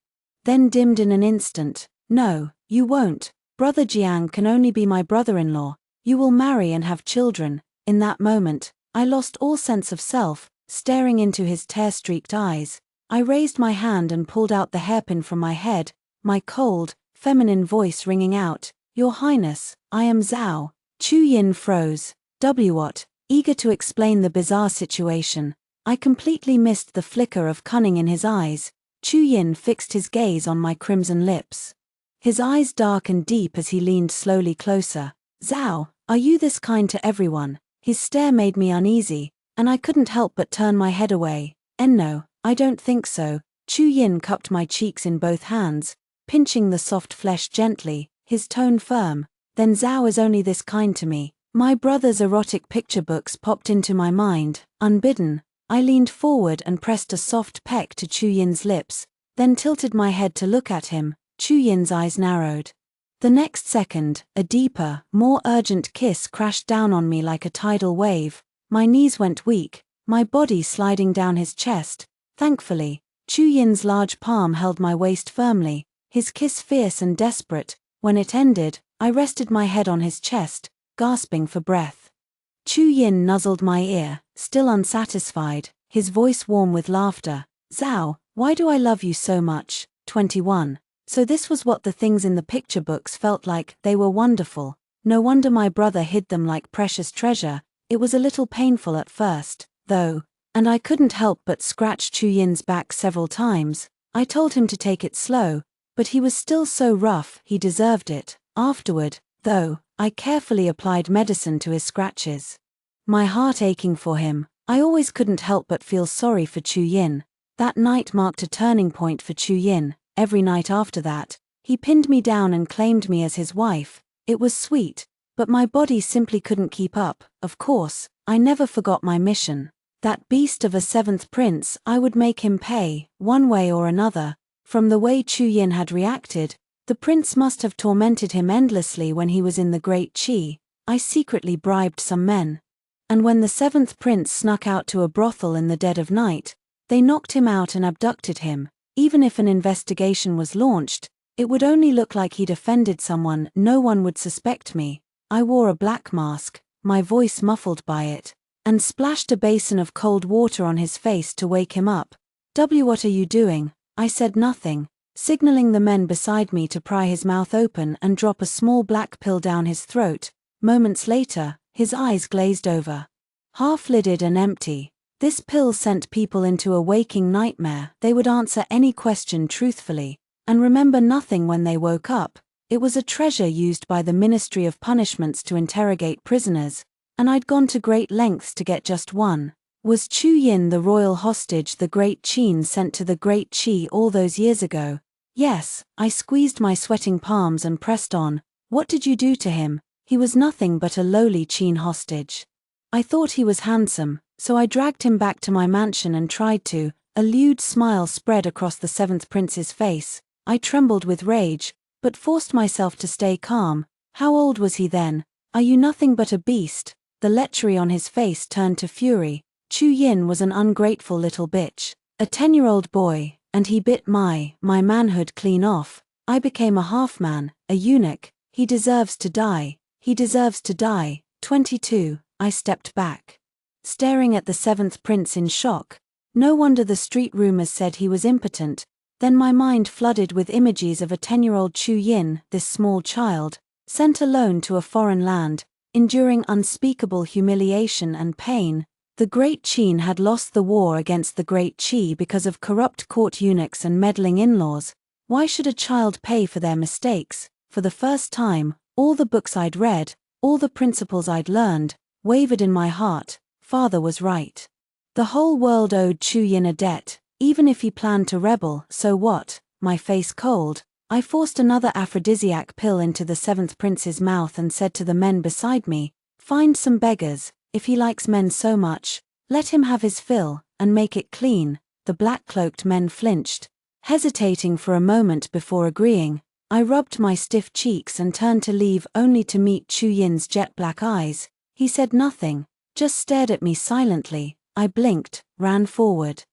Then dimmed in an instant. No, you won't. Brother Jiang can only be my brother-in-law. You will marry and have children. In that moment, I lost all sense of self, staring into his tear-streaked eyes. I raised my hand and pulled out the hairpin from my head, my cold, feminine voice ringing out, Your Highness, I am Zhao. Chu Yin froze. What? Eager to explain the bizarre situation, I completely missed the flicker of cunning in his eyes. Chu Yin fixed his gaze on my crimson lips. His eyes dark and deep as he leaned slowly closer. Zhao, are you this kind to everyone? His stare made me uneasy, and I couldn't help but turn my head away. No, I don't think so. Chu Yin cupped my cheeks in both hands, pinching the soft flesh gently, his tone firm. Then Zhao is only this kind to me. My brother's erotic picture books popped into my mind, unbidden. I leaned forward and pressed a soft peck to Chu Yin's lips, then tilted my head to look at him. Chu Yin's eyes narrowed. The next second, a deeper, more urgent kiss crashed down on me like a tidal wave. My knees went weak, my body sliding down his chest. Thankfully, Chu Yin's large palm held my waist firmly, his kiss fierce and desperate. When it ended, I rested my head on his chest, gasping for breath. Chu Yin nuzzled my ear, still unsatisfied, his voice warm with laughter. Zhao, why do I love you so much? 21. So this was what the things in the picture books felt like. They were wonderful. No wonder my brother hid them like precious treasure. It was a little painful at first, though, and I couldn't help but scratch Chu Yin's back several times. I told him to take it slow, but he was still so rough. He deserved it. Afterward, though, I carefully applied medicine to his scratches. My heart aching for him, I always couldn't help but feel sorry for Chu Yin. That night marked a turning point for Chu Yin. Every night after that, he pinned me down and claimed me as his wife. It was sweet, but my body simply couldn't keep up. Of course, I never forgot my mission. That beast of a seventh prince, I would make him pay, one way or another. From the way Chu Yin had reacted, the prince must have tormented him endlessly when he was in the Great Qi. I secretly bribed some men. And when the seventh prince snuck out to a brothel in the dead of night, they knocked him out and abducted him. Even if an investigation was launched, it would only look like he'd offended someone. No one would suspect me. I wore a black mask, my voice muffled by it, and splashed a basin of cold water on his face to wake him up. What are you doing? I said nothing, signaling the men beside me to pry his mouth open and drop a small black pill down his throat. Moments later, his eyes glazed over. Half-lidded and empty. This pill sent people into a waking nightmare. They would answer any question truthfully, and remember nothing when they woke up. It was a treasure used by the Ministry of Punishments to interrogate prisoners, and I'd gone to great lengths to get just one. Was Chu Yin the royal hostage the Great Qin sent to the Great Qi all those years ago? Yes, I squeezed my sweating palms and pressed on. What did you do to him? He was nothing but a lowly Qin hostage. I thought he was handsome, so I dragged him back to my mansion and tried to. A lewd smile spread across the seventh prince's face. I trembled with rage, but forced myself to stay calm. How old was he then? Are you nothing but a beast? The lechery on his face turned to fury. Chu Yin was an ungrateful little bitch. A 10-year-old boy, and he bit my manhood clean off. I became a half-man, a eunuch. He deserves to die. He deserves to die. 22. I stepped back, staring at the seventh prince in shock. No wonder the street rumors said he was impotent. Then my mind flooded with images of a 10-year-old Chu Yin, this small child, sent alone to a foreign land, enduring unspeakable humiliation and pain. The Great Qin had lost the war against the Great Qi because of corrupt court eunuchs and meddling in-laws. Why should a child pay for their mistakes? For the first time, all the books I'd read, all the principles I'd learned, wavered in my heart. Father was right. The whole world owed Chu Yin a debt, even if he planned to rebel. So what? My face cold, I forced another aphrodisiac pill into the seventh prince's mouth and said to the men beside me, "Find some beggars. If he likes men so much, let him have his fill, and make it clean." The black-cloaked men flinched, hesitating for a moment before agreeing. I rubbed my stiff cheeks and turned to leave only to meet Chu Yin's jet-black eyes. He said nothing, just stared at me silently. I blinked, ran forward,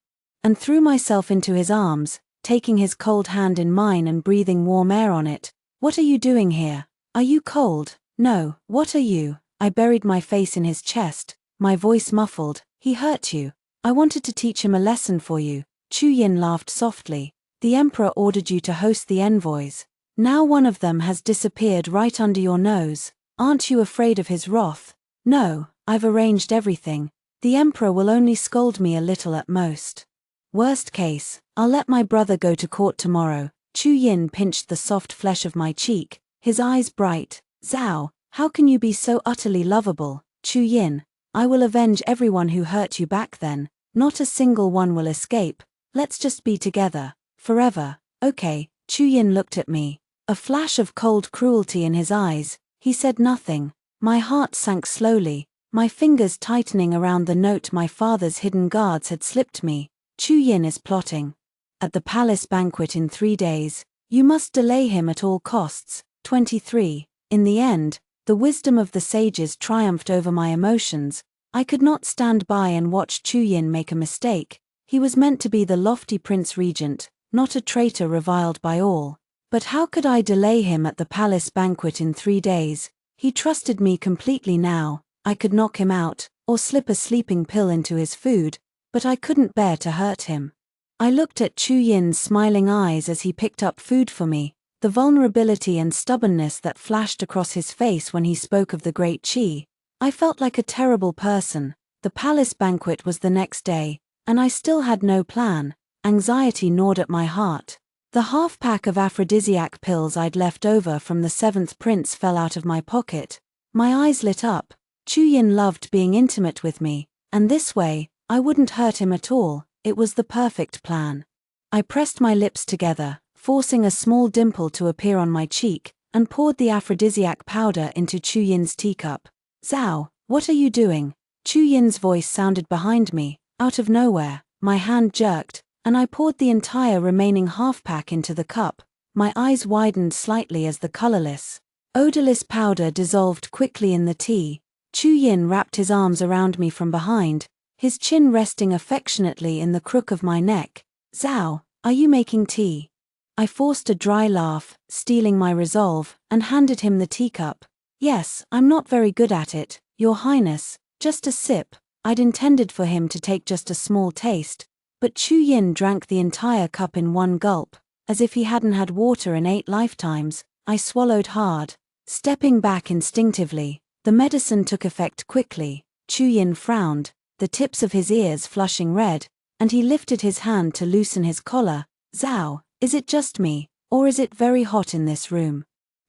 and threw myself into his arms, taking his cold hand in mine and breathing warm air on it. "What are you doing here? Are you cold?" "No, what are you?" I buried my face in his chest, my voice muffled. "He hurt you. I wanted to teach him a lesson for you." Chu Yin laughed softly. "The emperor ordered you to host the envoys. Now one of them has disappeared right under your nose. Aren't you afraid of his wrath?" "No, I've arranged everything. The emperor will only scold me a little at most. Worst case, I'll let my brother go to court tomorrow." Chu Yin pinched the soft flesh of my cheek, his eyes bright. "Zhao, how can you be so utterly lovable?" "Chu Yin, I will avenge everyone who hurt you back then. Not a single one will escape. Let's just be together. Forever." "Okay." Chu Yin looked at me, a flash of cold cruelty in his eyes. He said nothing. My heart sank slowly, my fingers tightening around the note my father's hidden guards had slipped me. "Chu Yin is plotting. At the palace banquet in 3 days, you must delay him at all costs." 23. In the end, the wisdom of the sages triumphed over my emotions. I could not stand by and watch Chu Yin make a mistake. He was meant to be the lofty prince regent, not a traitor reviled by all. But how could I delay him at the palace banquet in 3 days? He trusted me completely now. I could knock him out, or slip a sleeping pill into his food, but I couldn't bear to hurt him. I looked at Chu Yin's smiling eyes as he picked up food for me. The vulnerability and stubbornness that flashed across his face when he spoke of the Great Qi. I felt like a terrible person. The palace banquet was the next day, and I still had no plan. Anxiety gnawed at my heart. The half-pack of aphrodisiac pills I'd left over from the seventh prince fell out of my pocket. My eyes lit up. Chu Yin loved being intimate with me, and this way, I wouldn't hurt him at all. It was the perfect plan. I pressed my lips together, forcing a small dimple to appear on my cheek, and poured the aphrodisiac powder into Chu Yin's teacup. "Zhao, what are you doing?" Chu Yin's voice sounded behind me. Out of nowhere, my hand jerked, and I poured the entire remaining half-pack into the cup. My eyes widened slightly as the colorless, odorless powder dissolved quickly in the tea. Chu Yin wrapped his arms around me from behind, his chin resting affectionately in the crook of my neck. "Zhao, are you making tea?" I forced a dry laugh, stealing my resolve, and handed him the teacup. "Yes, I'm not very good at it, Your Highness, just a sip." I'd intended for him to take just a small taste, but Chu Yin drank the entire cup in one gulp, as if he hadn't had water in 8 lifetimes. I swallowed hard, stepping back instinctively. The medicine took effect quickly. Chu Yin frowned, the tips of his ears flushing red, and he lifted his hand to loosen his collar. "Zhao, is it just me, or is it very hot in this room?"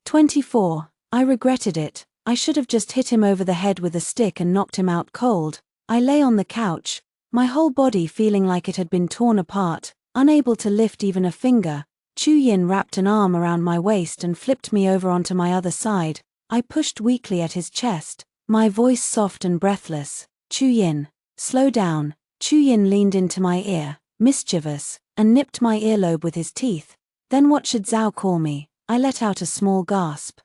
24. I regretted it. I should have just hit him over the head with a stick and knocked him out cold. I lay on the couch, my whole body feeling like it had been torn apart, unable to lift even a finger. Chu Yin wrapped an arm around my waist and flipped me over onto my other side. I pushed weakly at his chest, my voice soft and breathless. "Chu Yin, slow down." Chu Yin leaned into my ear, mischievous, and nipped my earlobe with his teeth. "Then what should Zhao call me?" I let out a small gasp.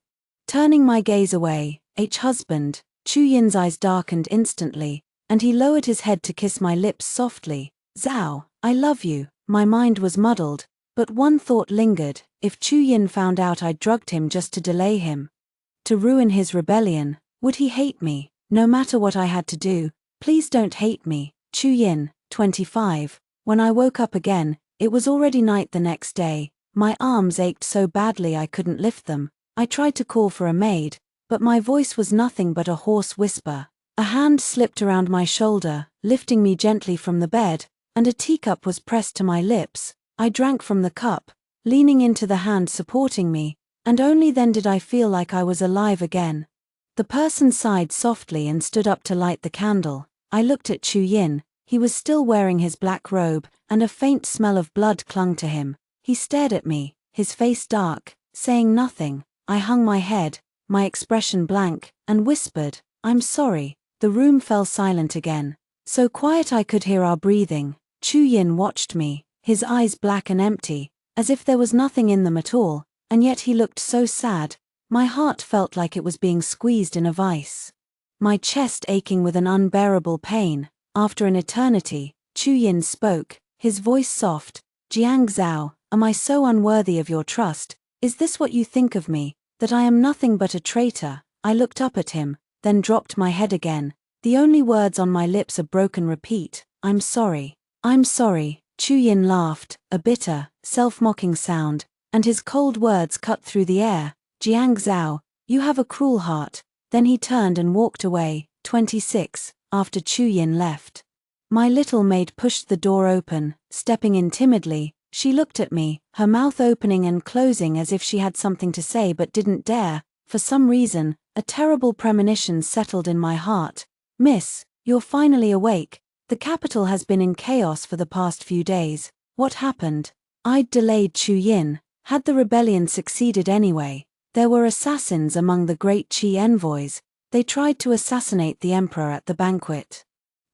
Turning my gaze away, "Husband." Chu Yin's eyes darkened instantly, and he lowered his head to kiss my lips softly. "Zhao, I love you." My mind was muddled, but one thought lingered. If Chu Yin found out I'd drugged him just to delay him, to ruin his rebellion, would he hate me? No matter what I had to do, please don't hate me. Chu Yin. 25. When I woke up again, it was already night the next day. My arms ached so badly I couldn't lift them. I tried to call for a maid, but my voice was nothing but a hoarse whisper. A hand slipped around my shoulder, lifting me gently from the bed, and a teacup was pressed to my lips. I drank from the cup, leaning into the hand supporting me, and only then did I feel like I was alive again. The person sighed softly and stood up to light the candle. I looked at Chu Yin. He was still wearing his black robe, and a faint smell of blood clung to him. He stared at me, his face dark, saying nothing. I hung my head, my expression blank, and whispered, "I'm sorry." The room fell silent again, so quiet I could hear our breathing. Chu Yin watched me, his eyes black and empty, as if there was nothing in them at all, and yet he looked so sad. My heart felt like it was being squeezed in a vice. My chest aching with an unbearable pain. After an eternity, Chu Yin spoke, his voice soft. "Jiang Zhao, am I so unworthy of your trust? Is this what you think of me, that I am nothing but a traitor?" I looked up at him, then dropped my head again. The only words on my lips a broken repeat, "I'm sorry. I'm sorry." Chu Yin laughed, a bitter, self-mocking sound, and his cold words cut through the air. "Jiang Zhao, you have a cruel heart." Then he turned and walked away. 26. After Chu Yin left, my little maid pushed the door open, stepping in timidly. She looked at me, her mouth opening and closing as if she had something to say but didn't dare. For some reason, a terrible premonition settled in my heart. "Miss, you're finally awake. The capital has been in chaos for the past few days. What happened?" I'd delayed Chu Yin. Had the rebellion succeeded anyway? There were assassins among the great Qi envoys. They tried to assassinate the emperor at the banquet.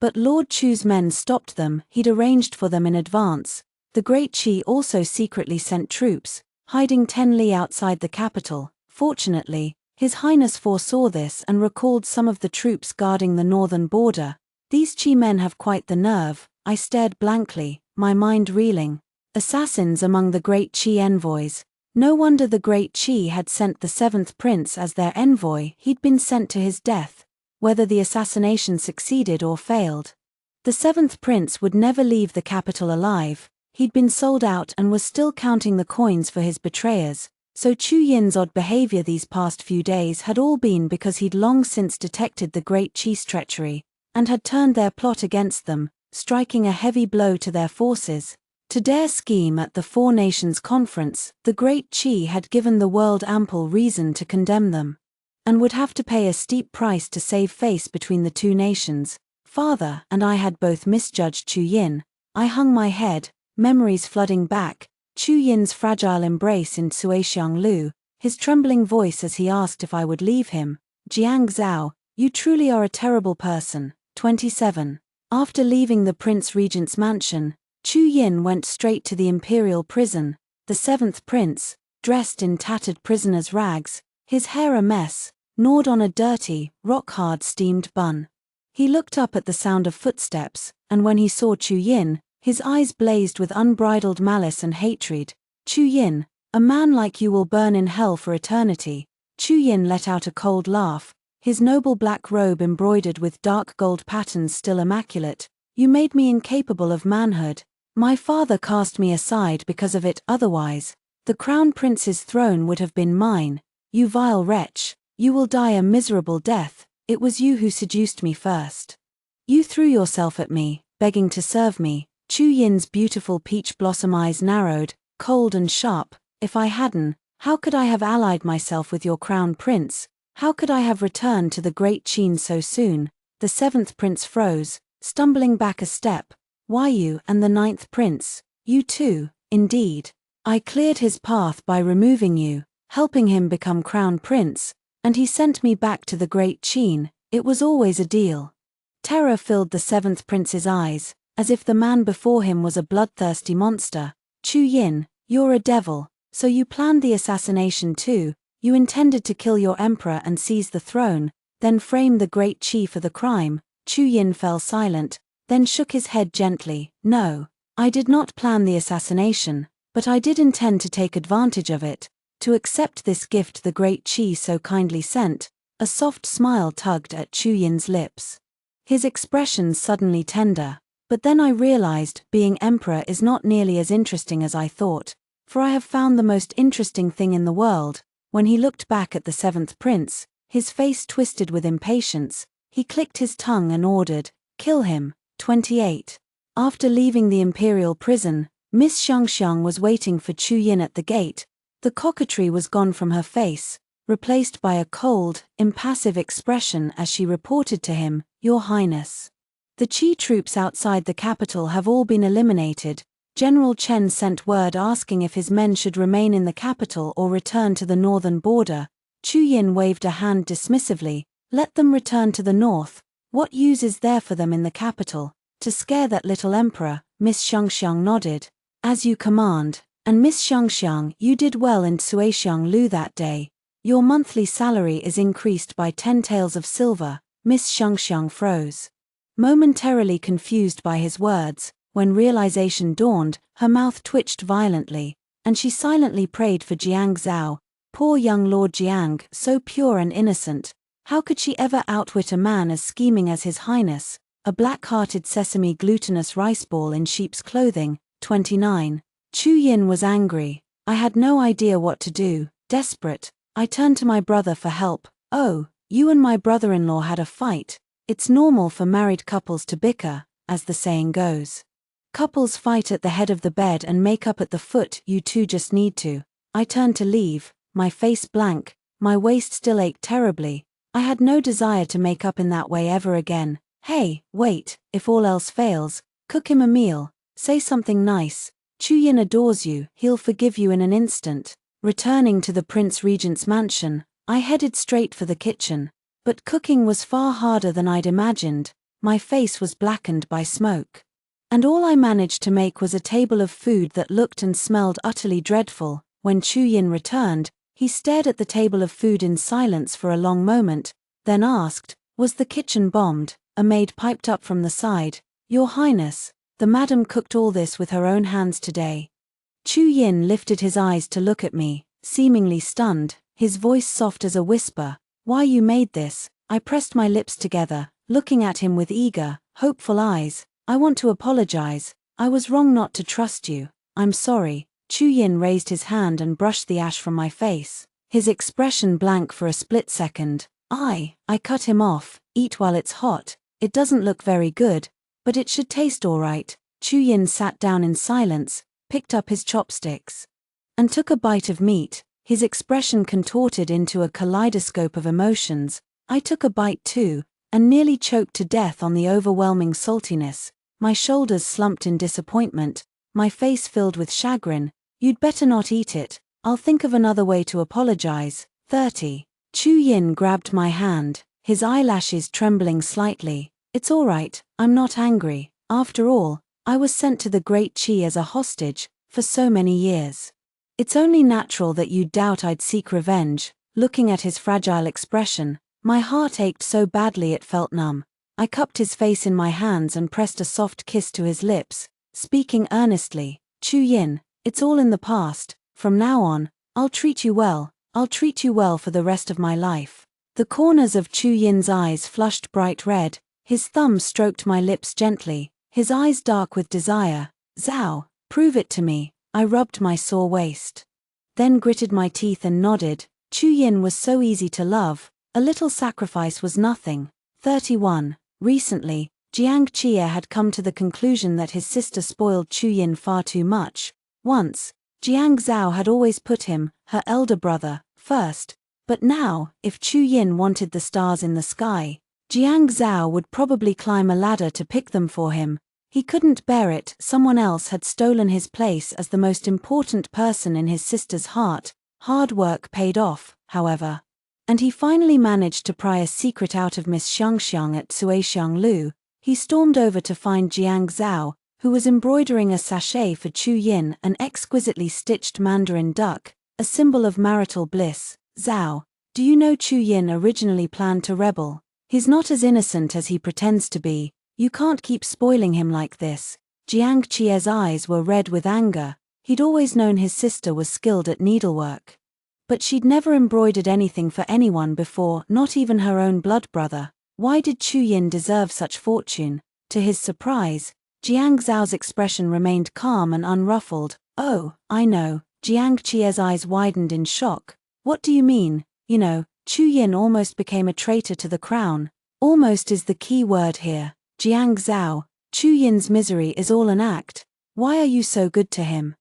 But Lord Chu's men stopped them. He'd arranged for them in advance. The great Qi also secretly sent troops, hiding 10 li outside the capital. Fortunately, His Highness foresaw this and recalled some of the troops guarding the northern border. These Qi men have quite the nerve. I stared blankly, my mind reeling. Assassins among the great Qi envoys. No wonder the great Qi had sent the 7th prince as their envoy. He'd been sent to his death, whether the assassination succeeded or failed. The 7th prince would never leave the capital alive. He'd been sold out and was still counting the coins for his betrayers. So Chu Yin's odd behavior these past few days had all been because he'd long since detected the great Qi's treachery, and had turned their plot against them, striking a heavy blow to their forces. To dare scheme at the Four Nations Conference, the great Qi had given the world ample reason to condemn them, and would have to pay a steep price to save face between the two nations. Father and I had both misjudged Chu Yin. I hung my head, memories flooding back. Chu Yin's fragile embrace in Suixianglu, his trembling voice as he asked if I would leave him. "Jiang Zhao, you truly are a terrible person." 27. After leaving the Prince Regent's mansion, Chu Yin went straight to the imperial prison. The 7th prince, dressed in tattered prisoner's rags, his hair a mess, gnawed on a dirty, rock-hard steamed bun. He looked up at the sound of footsteps, and when he saw Chu Yin, his eyes blazed with unbridled malice and hatred. "Chu Yin, a man like you will burn in hell for eternity." Chu Yin let out a cold laugh, his noble black robe embroidered with dark gold patterns still immaculate. "You made me incapable of manhood. My father cast me aside because of it. Otherwise, the crown prince's throne would have been mine. You vile wretch, you will die a miserable death. It was you who seduced me first. You threw yourself at me, begging to serve me." Chu Yin's beautiful peach blossom eyes narrowed, cold and sharp. "If I hadn't, how could I have allied myself with your crown prince? How could I have returned to the great Qin so soon?" The 7th prince froze, stumbling back a step. "Why you and the 9th prince? You too, indeed. I cleared his path by removing you, helping him become crown prince, and he sent me back to the great Qin. It was always a deal." Terror filled the 7th prince's eyes, as if the man before him was a bloodthirsty monster. "Chu Yin, you're a devil. So you planned the assassination too. You intended to kill your emperor and seize the throne, then frame the great Qi for the crime." Chu Yin fell silent, then shook his head gently. "No, I did not plan the assassination, but I did intend to take advantage of it, to accept this gift the great Qi so kindly sent." A soft smile tugged at Chu Yin's lips, his expression suddenly tender. But then I realized being emperor is not nearly as interesting as I thought, for I have found the most interesting thing in the world. When he looked back at the 7th prince, his face twisted with impatience, he clicked his tongue and ordered, "Kill him." 28. After leaving the imperial prison, Miss Xianxia was waiting for Chu Yin at the gate. The coquetry was gone from her face, replaced by a cold, impassive expression as she reported to him, "Your Highness. The Qi troops outside the capital have all been eliminated. General Chen sent word asking if his men should remain in the capital or return to the northern border." Chu Yin waved a hand dismissively. "Let them return to the north. What use is there for them in the capital? To scare that little emperor?" Miss Xianxia nodded. "As you command. And Miss Xianxia, you did well in Suixiang that day. Your monthly salary is increased by 10 taels of silver." Miss Xianxia froze. Momentarily confused by his words, when realization dawned, her mouth twitched violently, and she silently prayed for Jiang Zhao. Poor young Lord Jiang, so pure and innocent. How could she ever outwit a man as scheming as His Highness, a black-hearted sesame glutinous rice ball in sheep's clothing? 29. Chu Yin was angry. "I had no idea what to do. Desperate, I turned to my brother for help." "Oh, you and my brother-in-law had a fight. It's normal for married couples to bicker, as the saying goes. Couples fight at the head of the bed and make up at the foot. You two just need to." I turned to leave, my face blank, my waist still ached terribly. I had no desire to make up in that way ever again. "Hey, wait, if all else fails, cook him a meal, say something nice. Chu Yin adores you, he'll forgive you in an instant." Returning to the Prince Regent's mansion, I headed straight for the kitchen. But cooking was far harder than I'd imagined. My face was blackened by smoke. And all I managed to make was a table of food that looked and smelled utterly dreadful. When Chu Yin returned, he stared at the table of food in silence for a long moment, then asked, "Was the kitchen bombed?" A maid piped up from the side, "Your Highness, the madam cooked all this with her own hands today." Chu Yin lifted his eyes to look at me, seemingly stunned, his voice soft as a whisper. "Why you made this?" I pressed my lips together, looking at him with eager, hopeful eyes. "I want to apologize. I was wrong not to trust you. I'm sorry." Chu Yin raised his hand and brushed the ash from my face, his expression blank for a split second. I cut him off. "Eat while it's hot. It doesn't look very good, but it should taste all right." Chu Yin sat down in silence, picked up his chopsticks, and took a bite of meat, his expression contorted into a kaleidoscope of emotions. I took a bite too, and nearly choked to death on the overwhelming saltiness. My shoulders slumped in disappointment, my face filled with chagrin. "You'd better not eat it. I'll think of another way to apologize." 30. Chu Yin grabbed my hand, his eyelashes trembling slightly. "It's all right, I'm not angry. After all, I was sent to the Great Qi as a hostage, for so many years. It's only natural that you'd doubt I'd seek revenge." Looking at his fragile expression, my heart ached so badly it felt numb. I cupped his face in my hands and pressed a soft kiss to his lips, speaking earnestly. "Chu Yin, it's all in the past. From now on, I'll treat you well. I'll treat you well for the rest of my life." The corners of Chu Yin's eyes flushed bright red, his thumb stroked my lips gently, his eyes dark with desire. "Zhao, prove it to me." I rubbed my sore waist, then gritted my teeth and nodded. Chu Yin was so easy to love, a little sacrifice was nothing. 31. Recently, Jiang Qie had come to the conclusion that his sister spoiled Chu Yin far too much. Once, Jiang Zhao had always put him, her elder brother, first, but now, if Chu Yin wanted the stars in the sky, Jiang Zhao would probably climb a ladder to pick them for him. He couldn't bear it. Someone else had stolen his place as the most important person in his sister's heart. Hard work paid off, however. And he finally managed to pry a secret out of Miss Xianxia at Suixiang. He stormed over to find Jiang Zhao, who was embroidering a sachet for Chu Yin, an exquisitely stitched mandarin duck, a symbol of marital bliss. "Zhao, do you know Chu Yin originally planned to rebel? He's not as innocent as he pretends to be. You can't keep spoiling him like this." Jiang Qie's eyes were red with anger. He'd always known his sister was skilled at needlework, but she'd never embroidered anything for anyone before, not even her own blood brother. Why did Chu Yin deserve such fortune? To his surprise, Jiang Zhao's expression remained calm and unruffled. "Oh, I know." Jiang Qie's eyes widened in shock. "What do you mean?" "You know, Chu Yin almost became a traitor to the crown." Almost is the key word here. Jiang Zhao, Chu Yin's misery is all an act. Why are you so good to him?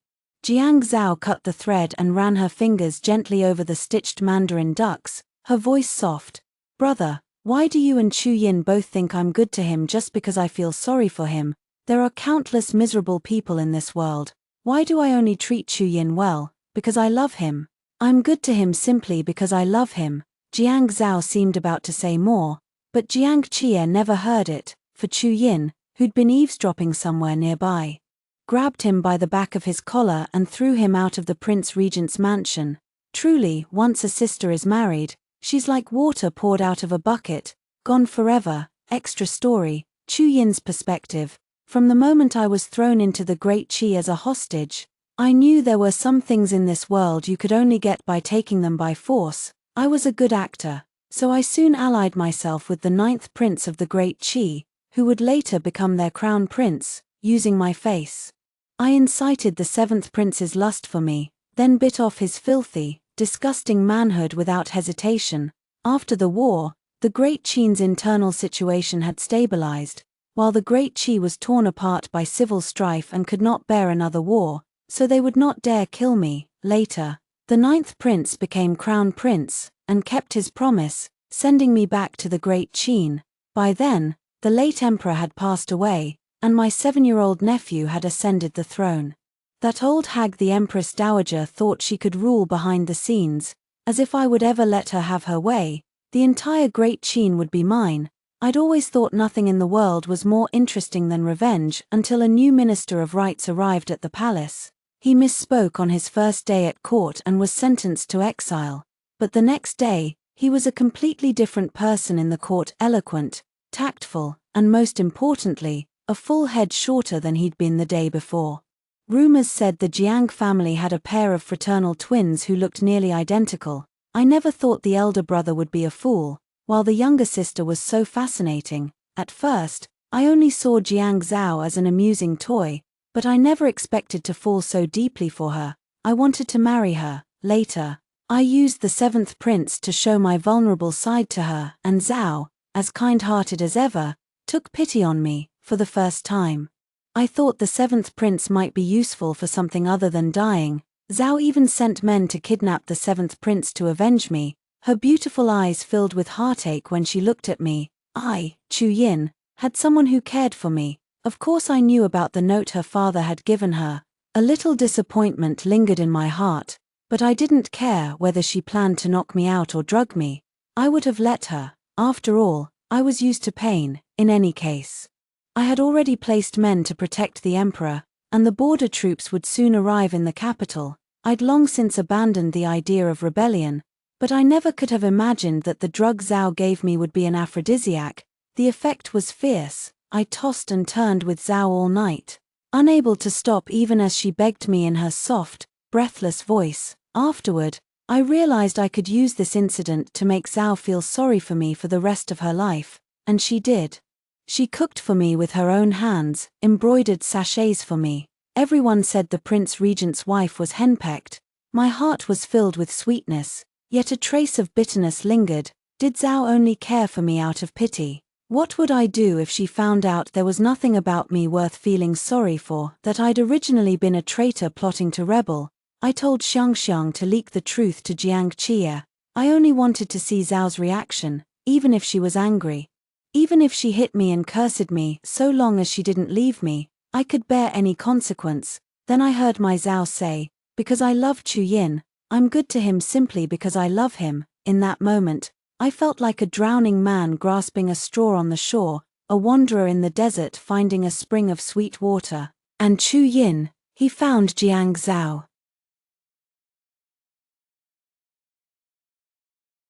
Jiang Zhao cut the thread and ran her fingers gently over the stitched mandarin ducks, her voice soft. Brother, why do you and Chu Yin both think I'm good to him just because I feel sorry for him? There are countless miserable people in this world. Why do I only treat Chu Yin well? Because I love him. I'm good to him simply because I love him. Jiang Zhao seemed about to say more, but Jiang Qie never heard it, for Chu Yin, who'd been eavesdropping somewhere nearby, grabbed him by the back of his collar and threw him out of the Prince Regent's mansion. Truly, once a sister is married, she's like water poured out of a bucket, gone forever. Extra story, Chu Yin's perspective. From the moment I was thrown into the Great Qi as a hostage, I knew there were some things in this world you could only get by taking them by force. I was a good actor, so I soon allied myself with the 9th prince of the Great Qi, who would later become their crown prince, using my face. I incited the 7th prince's lust for me, then bit off his filthy, disgusting manhood without hesitation. After the war, the Great Qin's internal situation had stabilized, while the Great Qi was torn apart by civil strife and could not bear another war, so they would not dare kill me. Later, the 9th prince became crown prince, and kept his promise, sending me back to the Great Qin. By then, the late emperor had passed away, and my 7-year-old nephew had ascended the throne. That old hag the Empress Dowager thought she could rule behind the scenes, as if I would ever let her have her way. The entire Great Qin would be mine. I'd always thought nothing in the world was more interesting than revenge until a new minister of rights arrived at the palace. He misspoke on his first day at court and was sentenced to exile. But the next day, he was a completely different person in the court, eloquent, tactful, and most importantly, a full head shorter than he'd been the day before. Rumors said the Jiang family had a pair of fraternal twins who looked nearly identical. I never thought the elder brother would be a fool, while the younger sister was so fascinating. At first, I only saw Jiang Zhao as an amusing toy, but I never expected to fall so deeply for her. I wanted to marry her. Later, I used the 7th prince to show my vulnerable side to her, and Zhao, as kind-hearted as ever, took pity on me, for the first time. I thought the 7th prince might be useful for something other than dying. Zhao even sent men to kidnap the 7th prince to avenge me. Her beautiful eyes filled with heartache when she looked at me. I, Chu Yin, had someone who cared for me. Of course I knew about the note her father had given her. A little disappointment lingered in my heart, but I didn't care whether she planned to knock me out or drug me. I would have let her. After all, I was used to pain, in any case. I had already placed men to protect the emperor, and the border troops would soon arrive in the capital. I'd long since abandoned the idea of rebellion, but I never could have imagined that the drug Zhao gave me would be an aphrodisiac. The effect was fierce. I tossed and turned with Zhao all night, unable to stop even as she begged me in her soft, breathless voice. Afterward, I realized I could use this incident to make Zhao feel sorry for me for the rest of her life, and she did. She cooked for me with her own hands, embroidered sachets for me. Everyone said the Prince Regent's wife was henpecked. My heart was filled with sweetness, yet a trace of bitterness lingered. Did Zhao only care for me out of pity? What would I do if she found out there was nothing about me worth feeling sorry for, that I'd originally been a traitor plotting to rebel? I told Xiangxiang to leak the truth to Jiang Qie. I only wanted to see Zhao's reaction, even if she was angry. Even if she hit me and cursed me, so long as she didn't leave me, I could bear any consequence. Then I heard my Zhao say, because I love Chu Yin, I'm good to him simply because I love him. In that moment, I felt like a drowning man grasping a straw on the shore, a wanderer in the desert finding a spring of sweet water. And Chu Yin, he found Jiang Zhao.